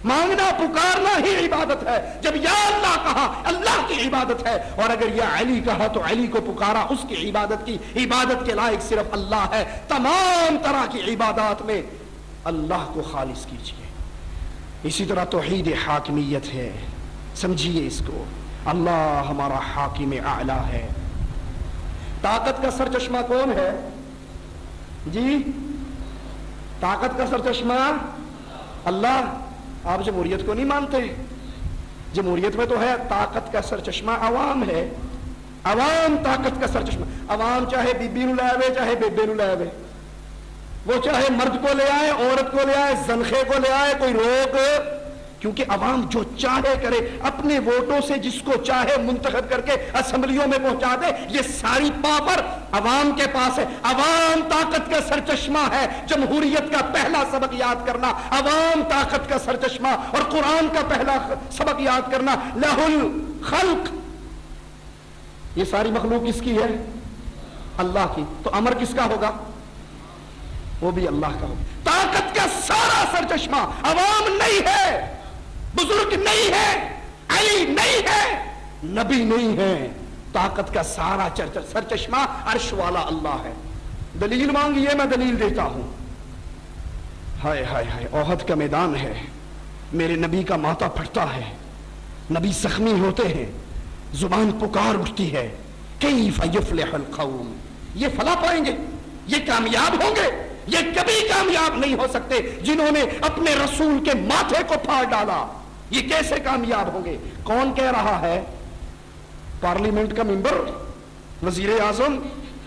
مانگنا پکارنا ہی عبادت ہے۔ جب یا اللہ کہا اللہ کی عبادت ہے، اور اگر یا علی کہا تو علی کو پکارا، اس کی عبادت کی۔ عبادت کے لائق صرف اللہ ہے، تمام طرح کی عبادات میں اللہ کو خالص کیجیے۔ اسی طرح توحید حاکمیت ہے، سمجھیے اس کو، اللہ ہمارا حاکم اعلیٰ ہے۔ طاقت کا سرچشمہ کون ہے جی؟ طاقت کا سرچشمہ اللہ۔ آپ جمہوریت کو نہیں مانتے؟ جمہوریت میں تو ہے طاقت کا سرچشمہ عوام ہے، عوام طاقت کا سرچشمہ۔ عوام چاہے بی بی نو لے آوے چاہے بیبے نو لے آوے، وہ چاہے مرد کو لے آئے، عورت کو لے آئے، زنخے کو لے آئے، کوئی روک، کیونکہ عوام جو چاہے کرے، اپنے ووٹوں سے جس کو چاہے منتخب کر کے اسمبلیوں میں پہنچا دے۔ یہ ساری پاور عوام کے پاس ہے، عوام طاقت کا سرچشمہ ہے۔ جمہوریت کا پہلا سبق یاد کرنا عوام طاقت کا سرچشمہ، اور قرآن کا پہلا سبق یاد کرنا لہ الخلق، یہ ساری مخلوق کس کی ہے؟ اللہ کی۔ تو امر کس کا ہوگا؟ وہ بھی اللہ کا ہوگا۔ طاقت کا سارا سرچشمہ عوام نہیں ہے، بزرگ نہیں ہے، علی نہیں ہے، نبی نہیں ہے، طاقت کا سارا سرچشمہ عرش والا اللہ ہے۔ دلیل مانگیے میں دلیل دیتا ہوں۔ ہائے ہائے ہائے، احد کا میدان ہے، میرے نبی کا ماتھا پھٹتا ہے، نبی زخمی ہوتے ہیں، زبان پکار اٹھتی ہے، کیف یفلح القوم، یہ فلاح پائیں گے، یہ کامیاب ہوں گے، یہ کبھی کامیاب نہیں ہو سکتے جنہوں نے اپنے رسول کے ماتھے کو پھاڑ ڈالا۔ یہ کیسے کامیاب ہوں گے؟ کون کہہ رہا ہے؟ پارلیمنٹ کا ممبر، وزیر اعظم،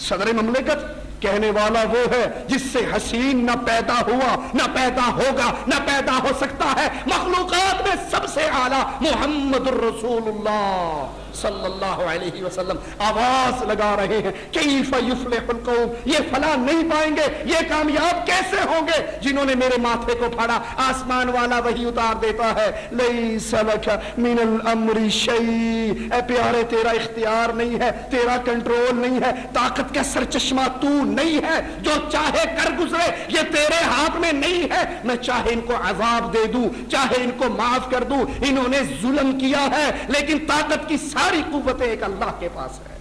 صدر مملکت؟ کہنے والا وہ ہے جس سے حسین نہ پیدا ہوا، نہ پیدا ہوگا، نہ پیدا ہو سکتا ہے۔ مخلوقات میں سب سے اعلیٰ محمد الرسول اللہ صلی اللہ علیہ وسلم آواز لگا رہے ہیں، کیف یفلح القوم، یہ فلاح نہیں پائیں گے، یہ کامیاب کیسے ہوں گے جنہوں نے میرے ماتھے کو پھاڑا۔ آسمان والا وہی اتار دیتا ہے، لیس لک من الامر شیء، اے پیارے تیرا اختیار نہیں ہے، تیرا کنٹرول نہیں ہے، طاقت کا سرچشمہ تو نہیں ہے، جو چاہے کر گزرے یہ تیرے ہاتھ میں نہیں ہے۔ میں چاہے ان کو عذاب دے دوں، چاہے ان کو معاف کر دوں، انہوں نے ظلم کیا ہے، لیکن طاقت کی ساری قوتیں ایک اللہ کے پاس ہے۔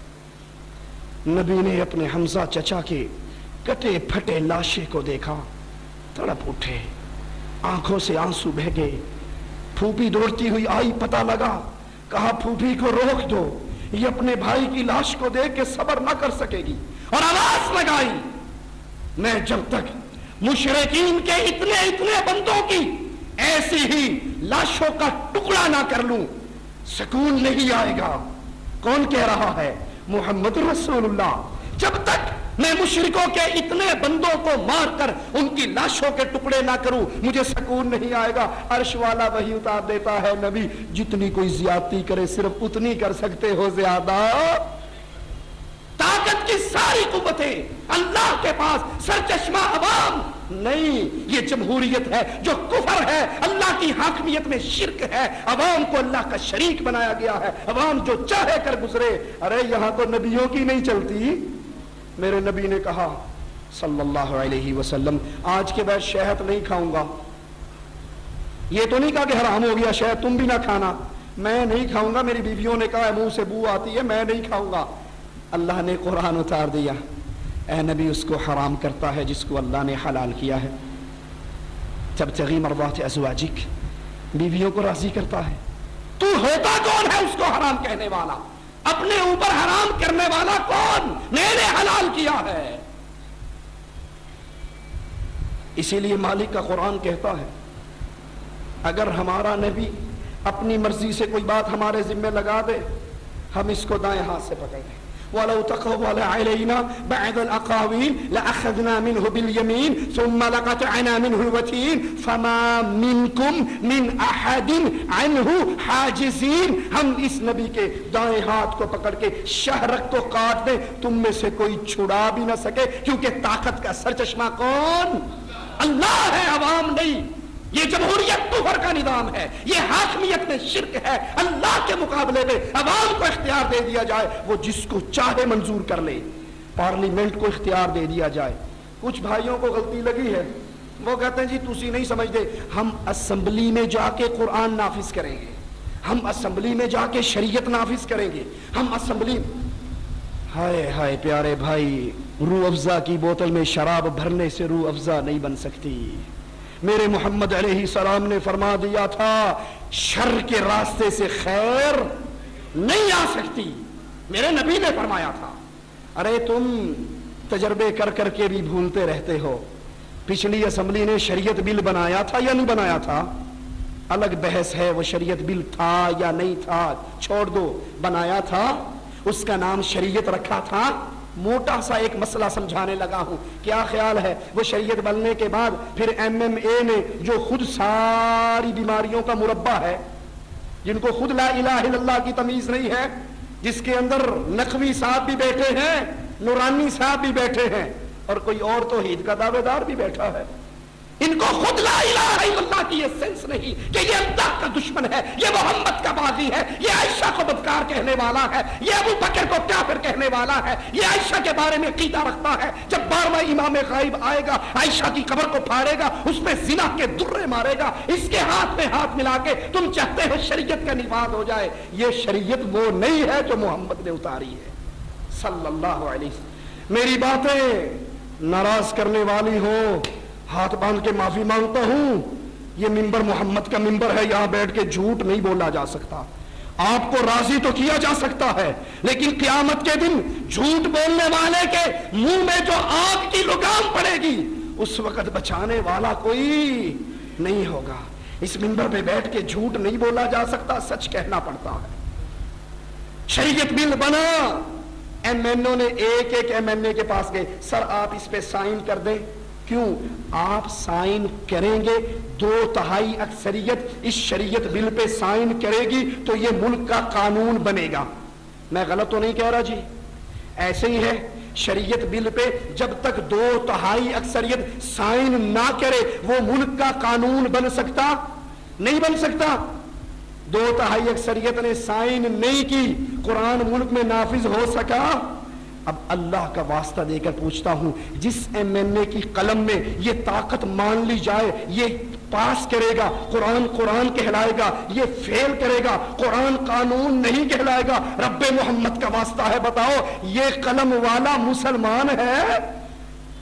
نبی نے اپنے حمزہ چچا کے کٹے پھٹے لاشے کو دیکھا، تڑپ اٹھے، آنکھوں سے آنسو بہہ گئے۔ پھوپھی دوڑتی ہوئی آئی، پتہ لگا، کہا پھوپھی کو روک دو، یہ اپنے بھائی کی لاش کو دیکھ کے صبر نہ کر سکے گی، اور آواز لگائی، میں جب تک مشرکین کے اتنے بندوں کی ایسی ہی لاشوں کا ٹکڑا نہ کر لوں سکون نہیں آئے گا۔ کون کہہ رہا ہے؟ محمد رسول اللہ۔ جب تک میں مشرکوں کے اتنے بندوں کو مار کر ان کی لاشوں کے ٹکڑے نہ کروں مجھے سکون نہیں آئے گا۔ عرش والا وہی اتار دیتا ہے، نبی جتنی کوئی زیادتی کرے صرف اتنی کر سکتے ہو، زیادہ ساری قوتیں اللہ کے پاس، سرچشمہ عوام نہیں. یہ جمہوریت ہے جو کفر ہے، اللہ کی حاکمیت میں شرک ہے، عوام کو اللہ کا شریک بنایا گیا ہے، عوام جو چاہے کر گزرے. ارے یہاں تو نبیوں کی نہیں چلتی. میرے نبی نے کہا صلی اللہ علیہ وسلم آج کے بعد شہد نہیں کھاؤں گا. یہ تو نہیں کہا کہ حرام ہو گیا شہد، تم بھی نہ کھانا. میں نہیں کھاؤں گا. میری بیویوں نے کہا منہ سے بو آتی ہے، میں نہیں کھاؤں گا. اللہ نے قرآن اتار دیا، اے نبی اس کو حرام کرتا ہے جس کو اللہ نے حلال کیا ہے. تبتغی مرضات ازواجک، بیویوں کو راضی کرتا ہے. تو ہوتا کون ہے اس کو حرام کہنے والا؟ اپنے اوپر حرام کرنے والا کون؟ میں نے حلال کیا ہے. اسی لیے مالک کا قرآن کہتا ہے اگر ہمارا نبی اپنی مرضی سے کوئی بات ہمارے ذمہ لگا دے ہم اس کو دائیں ہاتھ سے پکڑ لیں. وَلَوْ تَقَوَّلَ عَلَيْنَا بَعْضَ الْأَقَاوِيلِ لَأَخَذْنَا مِنْهُ بِالْيَمِينِ ثُمَّ لَقَطَعْنَا مِنْهُ الْوَتِينَ فَمَا مِنْكُمْ مِنْ أَحَدٍ عَنْهُ حَاجِزِينَ. ہم اس نبی کے دائیں ہاتھ کو پکڑ کے شہرک کو کاٹ دیں، تم میں سے کوئی چھڑا بھی نہ سکے، کیونکہ طاقت کا سرچشمہ کون؟ اللہ ہے، عوام نہیں. یہ جمہوریت کفر کا نظام ہے، یہ حاکمیت میں شرک ہے. اللہ کے مقابلے میں عوام کو اختیار دے دیا جائے، وہ جس کو چاہے منظور کر لے. پارلیمنٹ کو اختیار دے دیا جائے. کچھ بھائیوں کو غلطی لگی ہے، وہ کہتے ہیں جی تسی نہیں سمجھتے، ہم اسمبلی میں جا کے قرآن نافذ کریں گے، ہم اسمبلی میں جا کے شریعت نافذ کریں گے، ہم اسمبلی. ہائے ہائے پیارے بھائی، روح افزا کی بوتل میں شراب بھرنے سے روح افزا نہیں بن سکتی. میرے محمد علیہ السلام نے فرما دیا تھا شر کے راستے سے خیر نہیں آ سکتی. میرے نبی نے فرمایا تھا. ارے تم تجربے کر کر کے بھی بھولتے رہتے ہو. پچھلی اسمبلی نے شریعت بل بنایا تھا یا نہیں بنایا تھا؟ الگ بحث ہے وہ شریعت بل تھا یا نہیں تھا، چھوڑ دو. بنایا تھا، اس کا نام شریعت رکھا تھا. موٹا سا ایک مسئلہ سمجھانے لگا ہوں. کیا خیال ہے وہ شریعت بننے کے بعد پھر MMA نے جو خود ساری بیماریوں کا مربع ہے، جن کو خود لا الہ الا اللہ کی تمیز نہیں ہے، جس کے اندر نقوی صاحب بھی بیٹھے ہیں، نورانی صاحب بھی بیٹھے ہیں، اور کوئی اور توحید کا دعوے دار بھی بیٹھا ہے، ان کو خود لا الہ الا اللہ کی یہ سینس نہیں کہ یہ اللہ کا دشمن ہے، یہ محمد کا باغی ہے، یہ عائشہ کو بدکار کہنے والا ہے، یہ ابو بکر کو کافر کہنے والا ہے، یہ عائشہ کے بارے میں عقیدہ رکھتا ہے جب 12واں امام غائب آئے گا عائشہ کی قبر کو پھاڑے گا، اس میں زنا کے درے مارے گا، اس کے ہاتھ میں ہاتھ ملا کے تم چاہتے ہو شریعت کا نفاذ ہو جائے. یہ شریعت وہ نہیں ہے جو محمد نے اتاری ہے صلی اللہ علیہ وسلم. میری باتیں ناراض کرنے والی ہو ہاتھ باندھ کے معافی مانگتا ہوں. یہ ممبر محمد کا ممبر ہے، یہاں بیٹھ کے جھوٹ نہیں بولا جا سکتا. آپ کو راضی تو کیا جا سکتا ہے، لیکن قیامت کے دن جھوٹ بولنے والے کے منہ میں جو آگ کی لگام پڑے گی اس وقت بچانے والا کوئی نہیں ہوگا. اس ممبر پہ بیٹھ کے جھوٹ نہیں بولا جا سکتا، سچ کہنا پڑتا ہے. شریعت بل بنا، MNO نے ایک ایک MNA کے پاس گئے، سر آپ اس پہ سائن کر دیں. کیوں؟ آپ سائن کریں گے، 2/3 اکثریت اس شریعت بل پہ سائن کرے گی تو یہ ملک کا قانون بنے گا. میں غلط تو نہیں کہہ رہا جی؟ ایسے ہی ہے. شریعت بل پہ جب تک 2/3 اکثریت سائن نہ کرے وہ ملک کا قانون بن سکتا نہیں بن سکتا. 2/3 اکثریت نے سائن نہیں کی، قرآن ملک میں نافذ ہو سکا؟ اب اللہ کا واسطہ دے کر پوچھتا ہوں، جس MNA کی قلم میں یہ طاقت مان لی جائے یہ پاس کرے گا، قرآن قرآن کہلائے گا، یہ فیل کرے گا، قرآن قانون نہیں کہلائے گا. رب محمد کا واسطہ ہے بتاؤ یہ قلم والا مسلمان ہے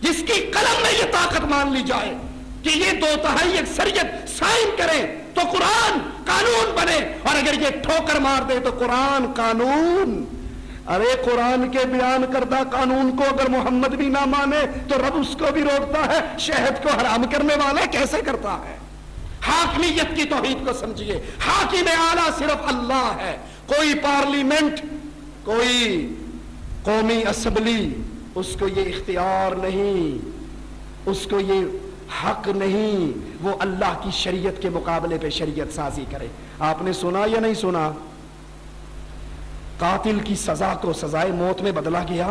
جس کی قلم میں یہ طاقت مان لی جائے کہ یہ 2/3 اکثریت سائن کرے تو قرآن قانون بنے، اور اگر یہ ٹھوکر مار دے تو قرآن قانون. ارے قرآن کے بیان کردہ قانون کو اگر محمد بھی نہ مانے تو رب اس کو بھی روکتا ہے. شہد کو حرام کرنے والا کیسے کرتا ہے؟ حاکمیت کی توحید کو سمجھیے. حاکم اعلیٰ صرف اللہ ہے. کوئی پارلیمنٹ، کوئی قومی اسمبلی اس کو یہ اختیار نہیں، اس کو یہ حق نہیں وہ اللہ کی شریعت کے مقابلے پہ شریعت سازی کرے. آپ نے سنا یا نہیں سنا؟ قاتل کی سزا کو سزائے موت میں بدلا گیا.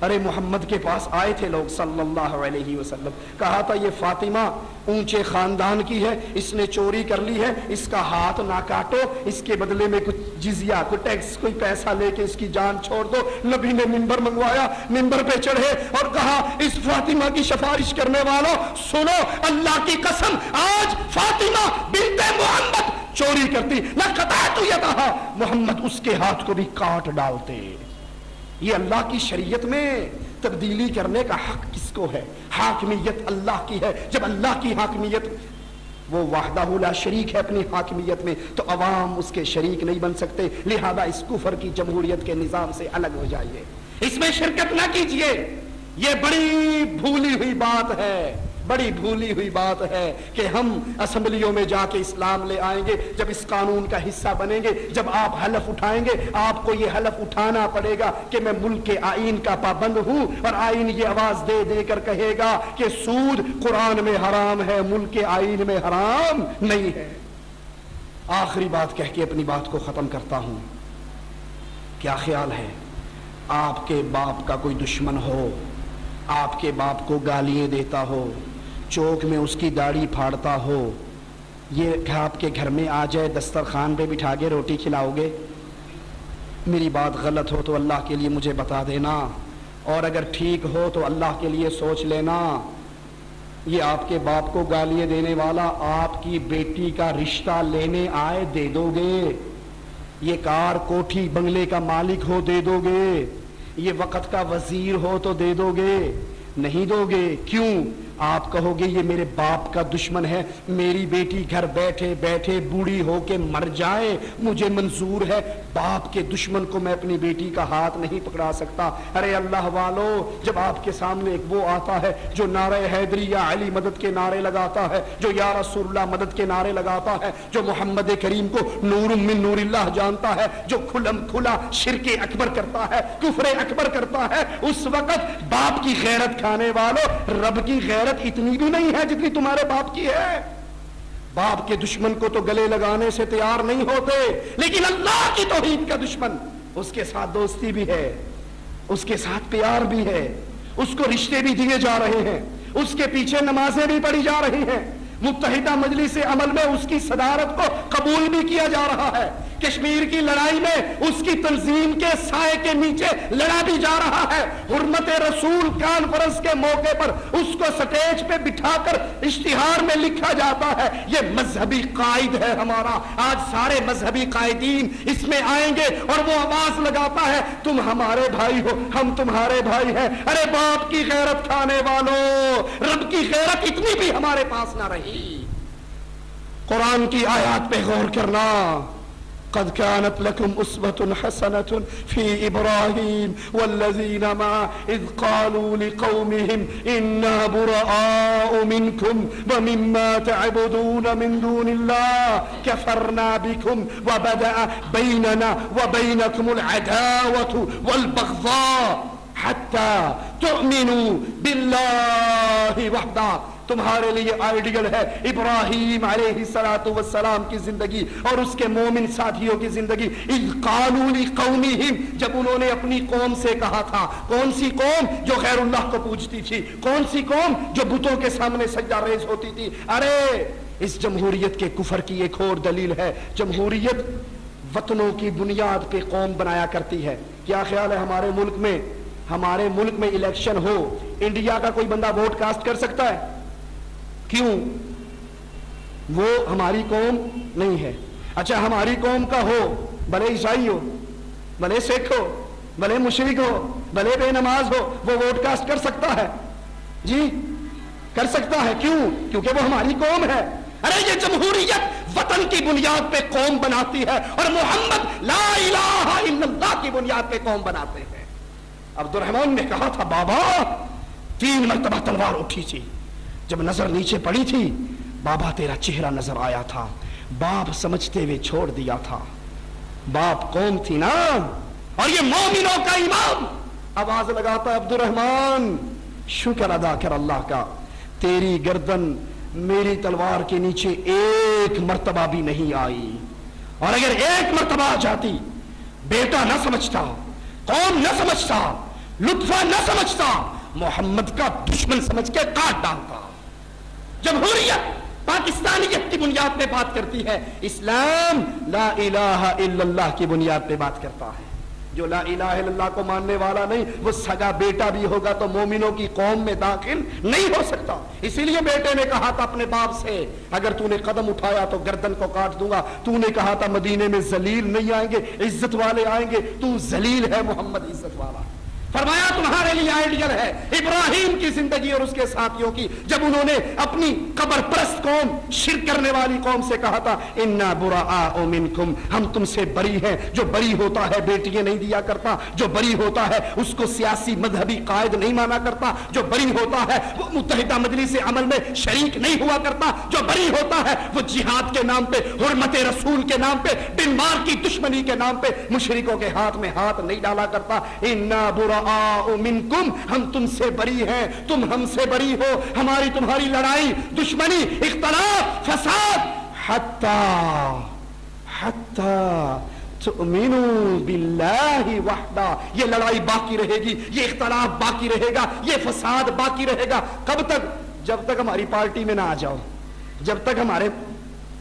ارے محمد کے پاس آئے تھے لوگ صلی اللہ علیہ وسلم, کہا تھا یہ فاطمہ اونچے خاندان کی ہے, اس نے چوری کر لی ہے, اس کا ہاتھ نہ کاٹو, اس کے بدلے میں کچھ جزیہ, کوئی ٹیکس, کوئی پیسہ لے کے اس کی جان چھوڑ دو. نبی نے منبر منگوایا, منبر پہ چڑھے اور کہا اس فاطمہ کی سفارش کرنے والوں سنو, اللہ کی قسم آج فاطمہ بنت محمد چوری کرتی نہ قطعت یدہا, محمد اس کے ہاتھ کو بھی کاٹ ڈالتے. یہ اللہ کی شریعت میں تبدیلی کرنے کا حق کس کو ہے؟ حاکمیت اللہ کی ہے. جب اللہ کی حاکمیت, وہ وحدہ لا شریک ہے اپنی حاکمیت میں, تو عوام اس کے شریک نہیں بن سکتے. لہذا اس کفر کی جمہوریت کے نظام سے الگ ہو جائیے, اس میں شرکت نہ کیجیے. یہ بڑی بھولی ہوئی بات ہے, بڑی بھولی ہوئی بات ہے کہ ہم اسمبلیوں میں جا کے اسلام لے آئیں گے, جب اس قانون کا حصہ بنیں گے, جب آپ حلف اٹھائیں گے, آپ کو یہ حلف اٹھانا پڑے گا کہ میں ملک کے آئین کا پابند ہوں, اور آئین یہ آواز دے دے کر کہے گا کہ سود قرآن میں حرام ہے, ملک کے آئین میں حرام نہیں ہے. آخری بات کہہ کے اپنی بات کو ختم کرتا ہوں. کیا خیال ہے آپ کے باپ کا کوئی دشمن ہو, آپ کے باپ کو گالیاں دیتا ہو, چوک میں اس کی داڑھی پھاڑتا ہو, یہ آپ کے گھر میں آ جائے, دسترخوان پہ بٹھا کے روٹی کھلاؤ گے؟ میری بات غلط ہو تو اللہ کے لیے مجھے بتا دینا, اور اگر ٹھیک ہو تو اللہ کے لیے سوچ لینا. یہ آپ کے باپ کو گالیاں دینے والا آپ کی بیٹی کا رشتہ لینے آئے, دے دو گے؟ یہ کار کوٹھی بنگلے کا مالک ہو, دے دو گے؟ یہ وقت کا وزیر ہو تو دے دو گے؟ نہیں دو گے. کیوں؟ آپ کہو گے یہ میرے باپ کا دشمن ہے, میری بیٹی گھر بیٹھے بیٹھے بوڑھی ہو کے مر جائے مجھے منظور ہے, باپ کے دشمن کو میں اپنی بیٹی کا ہاتھ نہیں پکڑا سکتا. ارے اللہ والو, جب آپ کے سامنے ایک وہ آتا ہے جو نعرہ حیدری یا علی مدد کے نعرے لگاتا ہے, جو یا رسول اللہ مدد کے نعرے لگاتا ہے, جو محمد کریم کو نور من نور اللہ جانتا ہے, جو کھلم کھلا شرک اکبر کرتا ہے, کفر اکبر کرتا ہے, اس وقت باپ کی غیرت کھانے والو, رب کی غیرت اتنی بھی نہیں ہے جتنی تمہارے باپ کی ہے. باپ کے دشمن کو تو گلے لگانے سے تیار نہیں ہوتے, لیکن اللہ کی توحید کا دشمن, اس کے ساتھ دوستی بھی ہے, اس کے ساتھ پیار بھی ہے, اس کو رشتے بھی دیے جا رہے ہیں, اس کے پیچھے نمازیں بھی پڑھی جا رہی ہیں, متحدہ مجلس عمل میں اس کی صدارت کو قبول بھی کیا جا رہا ہے, کشمیر کی لڑائی میں اس کی تنظیم کے سائے کے نیچے لڑا بھی جا رہا ہے. حرمت رسول کانفرنس کے موقع پر اس کو سٹیج پہ بٹھا کر اشتہار میں لکھا جاتا ہے یہ مذہبی قائد ہے ہمارا. آج سارے مذہبی قائدین اس میں آئیں گے اور وہ آواز لگاتا ہے تم ہمارے بھائی ہو, ہم تمہارے بھائی ہیں. ارے باپ کی غیرت کھانے والوں, رب کی غیرت اتنی بھی ہمارے پاس نہ رہی. قرآن کی آیات پہ غور کرنا. قد كانت لكم أسوة حسنة في إبراهيم والذين معه إذ قالوا لقومهم إنا براء منكم ومما تعبدون من دون الله كفرنا بكم وبدأ بيننا وبينكم العداوة والبغضاء حتى تؤمنوا بالله وحده. تمہارے لیے آئیڈیل ہے ابراہیم علیہ السلام کی زندگی اور اس کے مومن ساتھیوں کی زندگی. اذ قالوا لقومہم, جب انہوں نے اپنی قوم سے کہا تھا. کون سی قوم؟ جو غیر اللہ کو پوجتی تھی. کون سی قوم؟ جو بتوں کے سامنے سجدہ ریز ہوتی تھی. ارے اس جمہوریت کے کفر کی ایک اور دلیل ہے, جمہوریت وطنوں کی بنیاد پہ قوم بنایا کرتی ہے. کیا خیال ہے ہمارے ملک میں الیکشن ہو, انڈیا کا کوئی بندہ ووٹ کاسٹ کر سکتا ہے؟ کیوں؟ وہ ہماری قوم نہیں ہے. اچھا ہماری قوم کا ہو, بھلے عیسائی ہو, بھلے سکھ ہو, بھلے مشرک ہو, بھلے بے نماز ہو, وہ ووٹ کاسٹ کر سکتا ہے؟ جی کر سکتا ہے. کیوں؟ کیونکہ وہ ہماری قوم ہے. ارے یہ جمہوریت وطن کی بنیاد پہ قوم بناتی ہے اور محمد لا الہ الا اللہ کی بنیاد پہ قوم بناتے ہیں. عبد الرحمن نے کہا تھا بابا 3 مرتبہ تلوار اٹھی تھی, جب نظر نیچے پڑی تھی بابا تیرا چہرہ نظر آیا تھا, باپ سمجھتے ہوئے چھوڑ دیا تھا. باپ قوم تھی نا, اور یہ مومنوں کا امام. آواز لگاتا ہے عبد الرحمن شکر ادا کر اللہ کا, تیری گردن میری تلوار کے نیچے 1 مرتبہ بھی نہیں آئی, اور اگر 1 مرتبہ آ جاتی بیٹا نہ سمجھتا, قوم نہ سمجھتا, لطفہ نہ سمجھتا، محمد کا دشمن سمجھ کے کاٹ ڈالتا۔ جمہوریت پاکستانیت کی بنیاد پہ بات کرتی ہے، اسلام لا الہ الا اللہ کی بنیاد پہ بات کرتا ہے۔ جو لا الہ الا اللہ کو ماننے والا نہیں، وہ سگا بیٹا بھی ہوگا تو مومنوں کی قوم میں داخل نہیں ہو سکتا۔ اسی لیے بیٹے نے کہا تھا اپنے باپ سے، اگر تو نے قدم اٹھایا تو گردن کو کاٹ دوں گا۔ تو نے کہا تھا مدینے میں ذلیل نہیں آئیں گے، عزت والے آئیں گے، تو ذلیل ہے، محمد عزت والا۔ فرمایا تمہارے لیے آئیڈیل ہے ابراہیم کی زندگی اور اس کے ساتھیوں کی، جب انہوں نے اپنی قبر پرست قوم، شرک کرنے والی قوم سے کہا تھا انا براء منکم، ہم تم سے بری ہیں۔ جو بری ہوتا ہے بیٹیاں نہیں دیا کرتا، جو بری ہوتا ہے اس کو سیاسی مذہبی قائد نہیں مانا کرتا، جو بری ہوتا ہے وہ متحدہ مجلس عمل میں شریک نہیں ہوا کرتا، جو بری ہوتا ہے وہ جہاد کے نام پہ، حرمت رسول کے نام پہ، بن مار کی دشمنی کے نام پہ مشرکوں کے ہاتھ میں ہاتھ نہیں ڈالا کرتا۔ انا براء منکم، ہم تم سے بری ہیں، تم ہم سے بری ہو۔ ہماری تمہاری لڑائی، دشمنی، اختلاف، فساد، حتی تؤمنوا باللہ وحدہ، یہ لڑائی باقی رہے گی، یہ اختلاف باقی رہے گا، یہ فساد باقی رہے گا۔ کب تک؟ جب تک ہماری پارٹی میں نہ آ جاؤ، جب تک ہمارے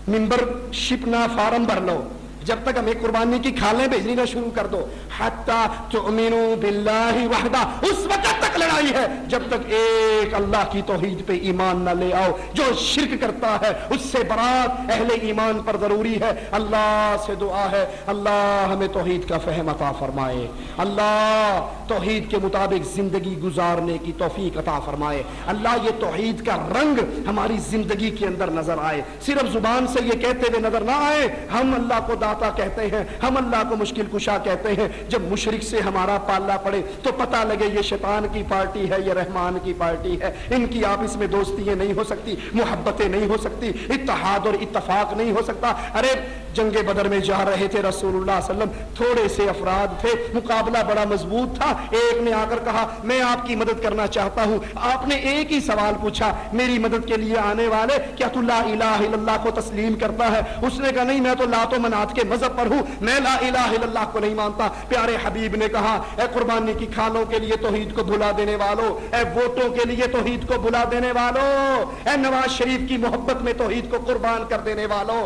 ممبر شپ نہ فارم بھر لو، جب تک ہمیں قربانی کی کھالیں بھیجنی نہ شروع کر دو۔ حتی تؤمنوا باللہ وحدہ، اس وقت تک لڑائی ہے جب تک ایک اللہ کی توحید پہ ایمان نہ لے آؤ۔ جو شرک کرتا ہے اس سے برات اہل ایمان پر ضروری ہے۔ اللہ سے دعا ہے اللہ ہمیں توحید کا فہم عطا فرمائے، اللہ توحید کے مطابق زندگی گزارنے کی توفیق عطا فرمائے، اللہ یہ توحید کا رنگ ہماری زندگی کے اندر نظر آئے، صرف زبان سے یہ کہتے ہوئے نظر نہ آئے ہم اللہ کو داتا کہتے ہیں، ہم اللہ کو مشکل کشا کہتے ہیں۔ جب مشرک سے ہمارا پالنا پڑے تو پتہ لگے یہ شیطان کی پارٹی ہے، یہ رحمان کی پارٹی ہے، ان کی آپس میں دوستیاں نہیں ہو سکتی، محبتیں نہیں ہو سکتی، اتحاد اور اتفاق نہیں ہو سکتا۔ ارے جنگ بدر میں جا رہے تھے رسول اللہ صلی اللہ علیہ وسلم، تھوڑے سے افراد تھے، مقابلہ بڑا مضبوط تھا۔ ایک نے آ کر کہا میں آپ کی مدد کرنا چاہتا ہوں۔ آپ نے ایک ہی سوال پوچھا، میری مدد کے لیے آنے والے کیا تو لا الہ الا اللہ کو تسلیم کرتا ہے؟ اس نے کہا نہیں، میں تو لات و منات کے مذہب پر ہوں، میں لا الہ الا اللہ کو نہیں مانتا۔ پیارے حبیب نے کہا اے قربانی کی کھالوں کے لیے توحید کو بھلا دینے والوں، اے ووٹوں کے لیے توحید کو بھلا دینے والوں، اے نواز شریف کی محبت میں توحید کو قربان کر دینے والوں،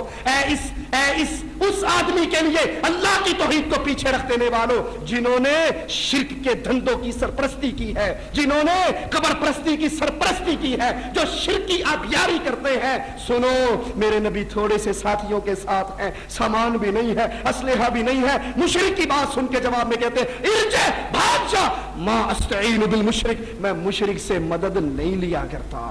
اس آدمی کے لیے اللہ کی توحید کو پیچھے رکھ دینے والوں، جنہوں نے شرک کے دھندوں کی سرپرستی کی ہے، جنہوں نے قبر پرستی کی سرپرستی کی ہے، جو شرک کی آبیاری کرتے ہیں۔ سنو میرے نبی تھوڑے سے ساتھیوں کے ساتھ ہیں، سامان بھی نہیں ہے، اسلحہ بھی نہیں ہے۔ مشرک کی بات سن کے جواب میں کہتے ہیں ارجع، بھاگ جا، ما استعین بالمشرک، میں مشرک سے مدد نہیں لیا کرتا۔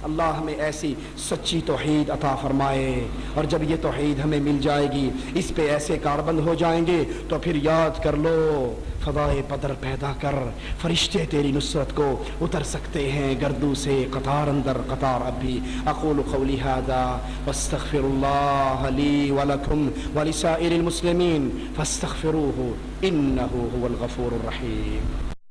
اللہ ہمیں ایسی سچی توحید عطا فرمائے، اور جب یہ توحید ہمیں مل جائے گی، اس پہ ایسے کاربند ہو جائیں گے تو پھر یاد کر لو فضائے بدر پیدا کر، فرشتے تیری نصرت کو اتر سکتے ہیں گردوں سے قطار اندر قطار۔ اب بھی اقول قولی ھذا واستغفر اللہ لی ولکم ولسائر المسلمین فاستغفروہ انہ هو الغفور الرحیم۔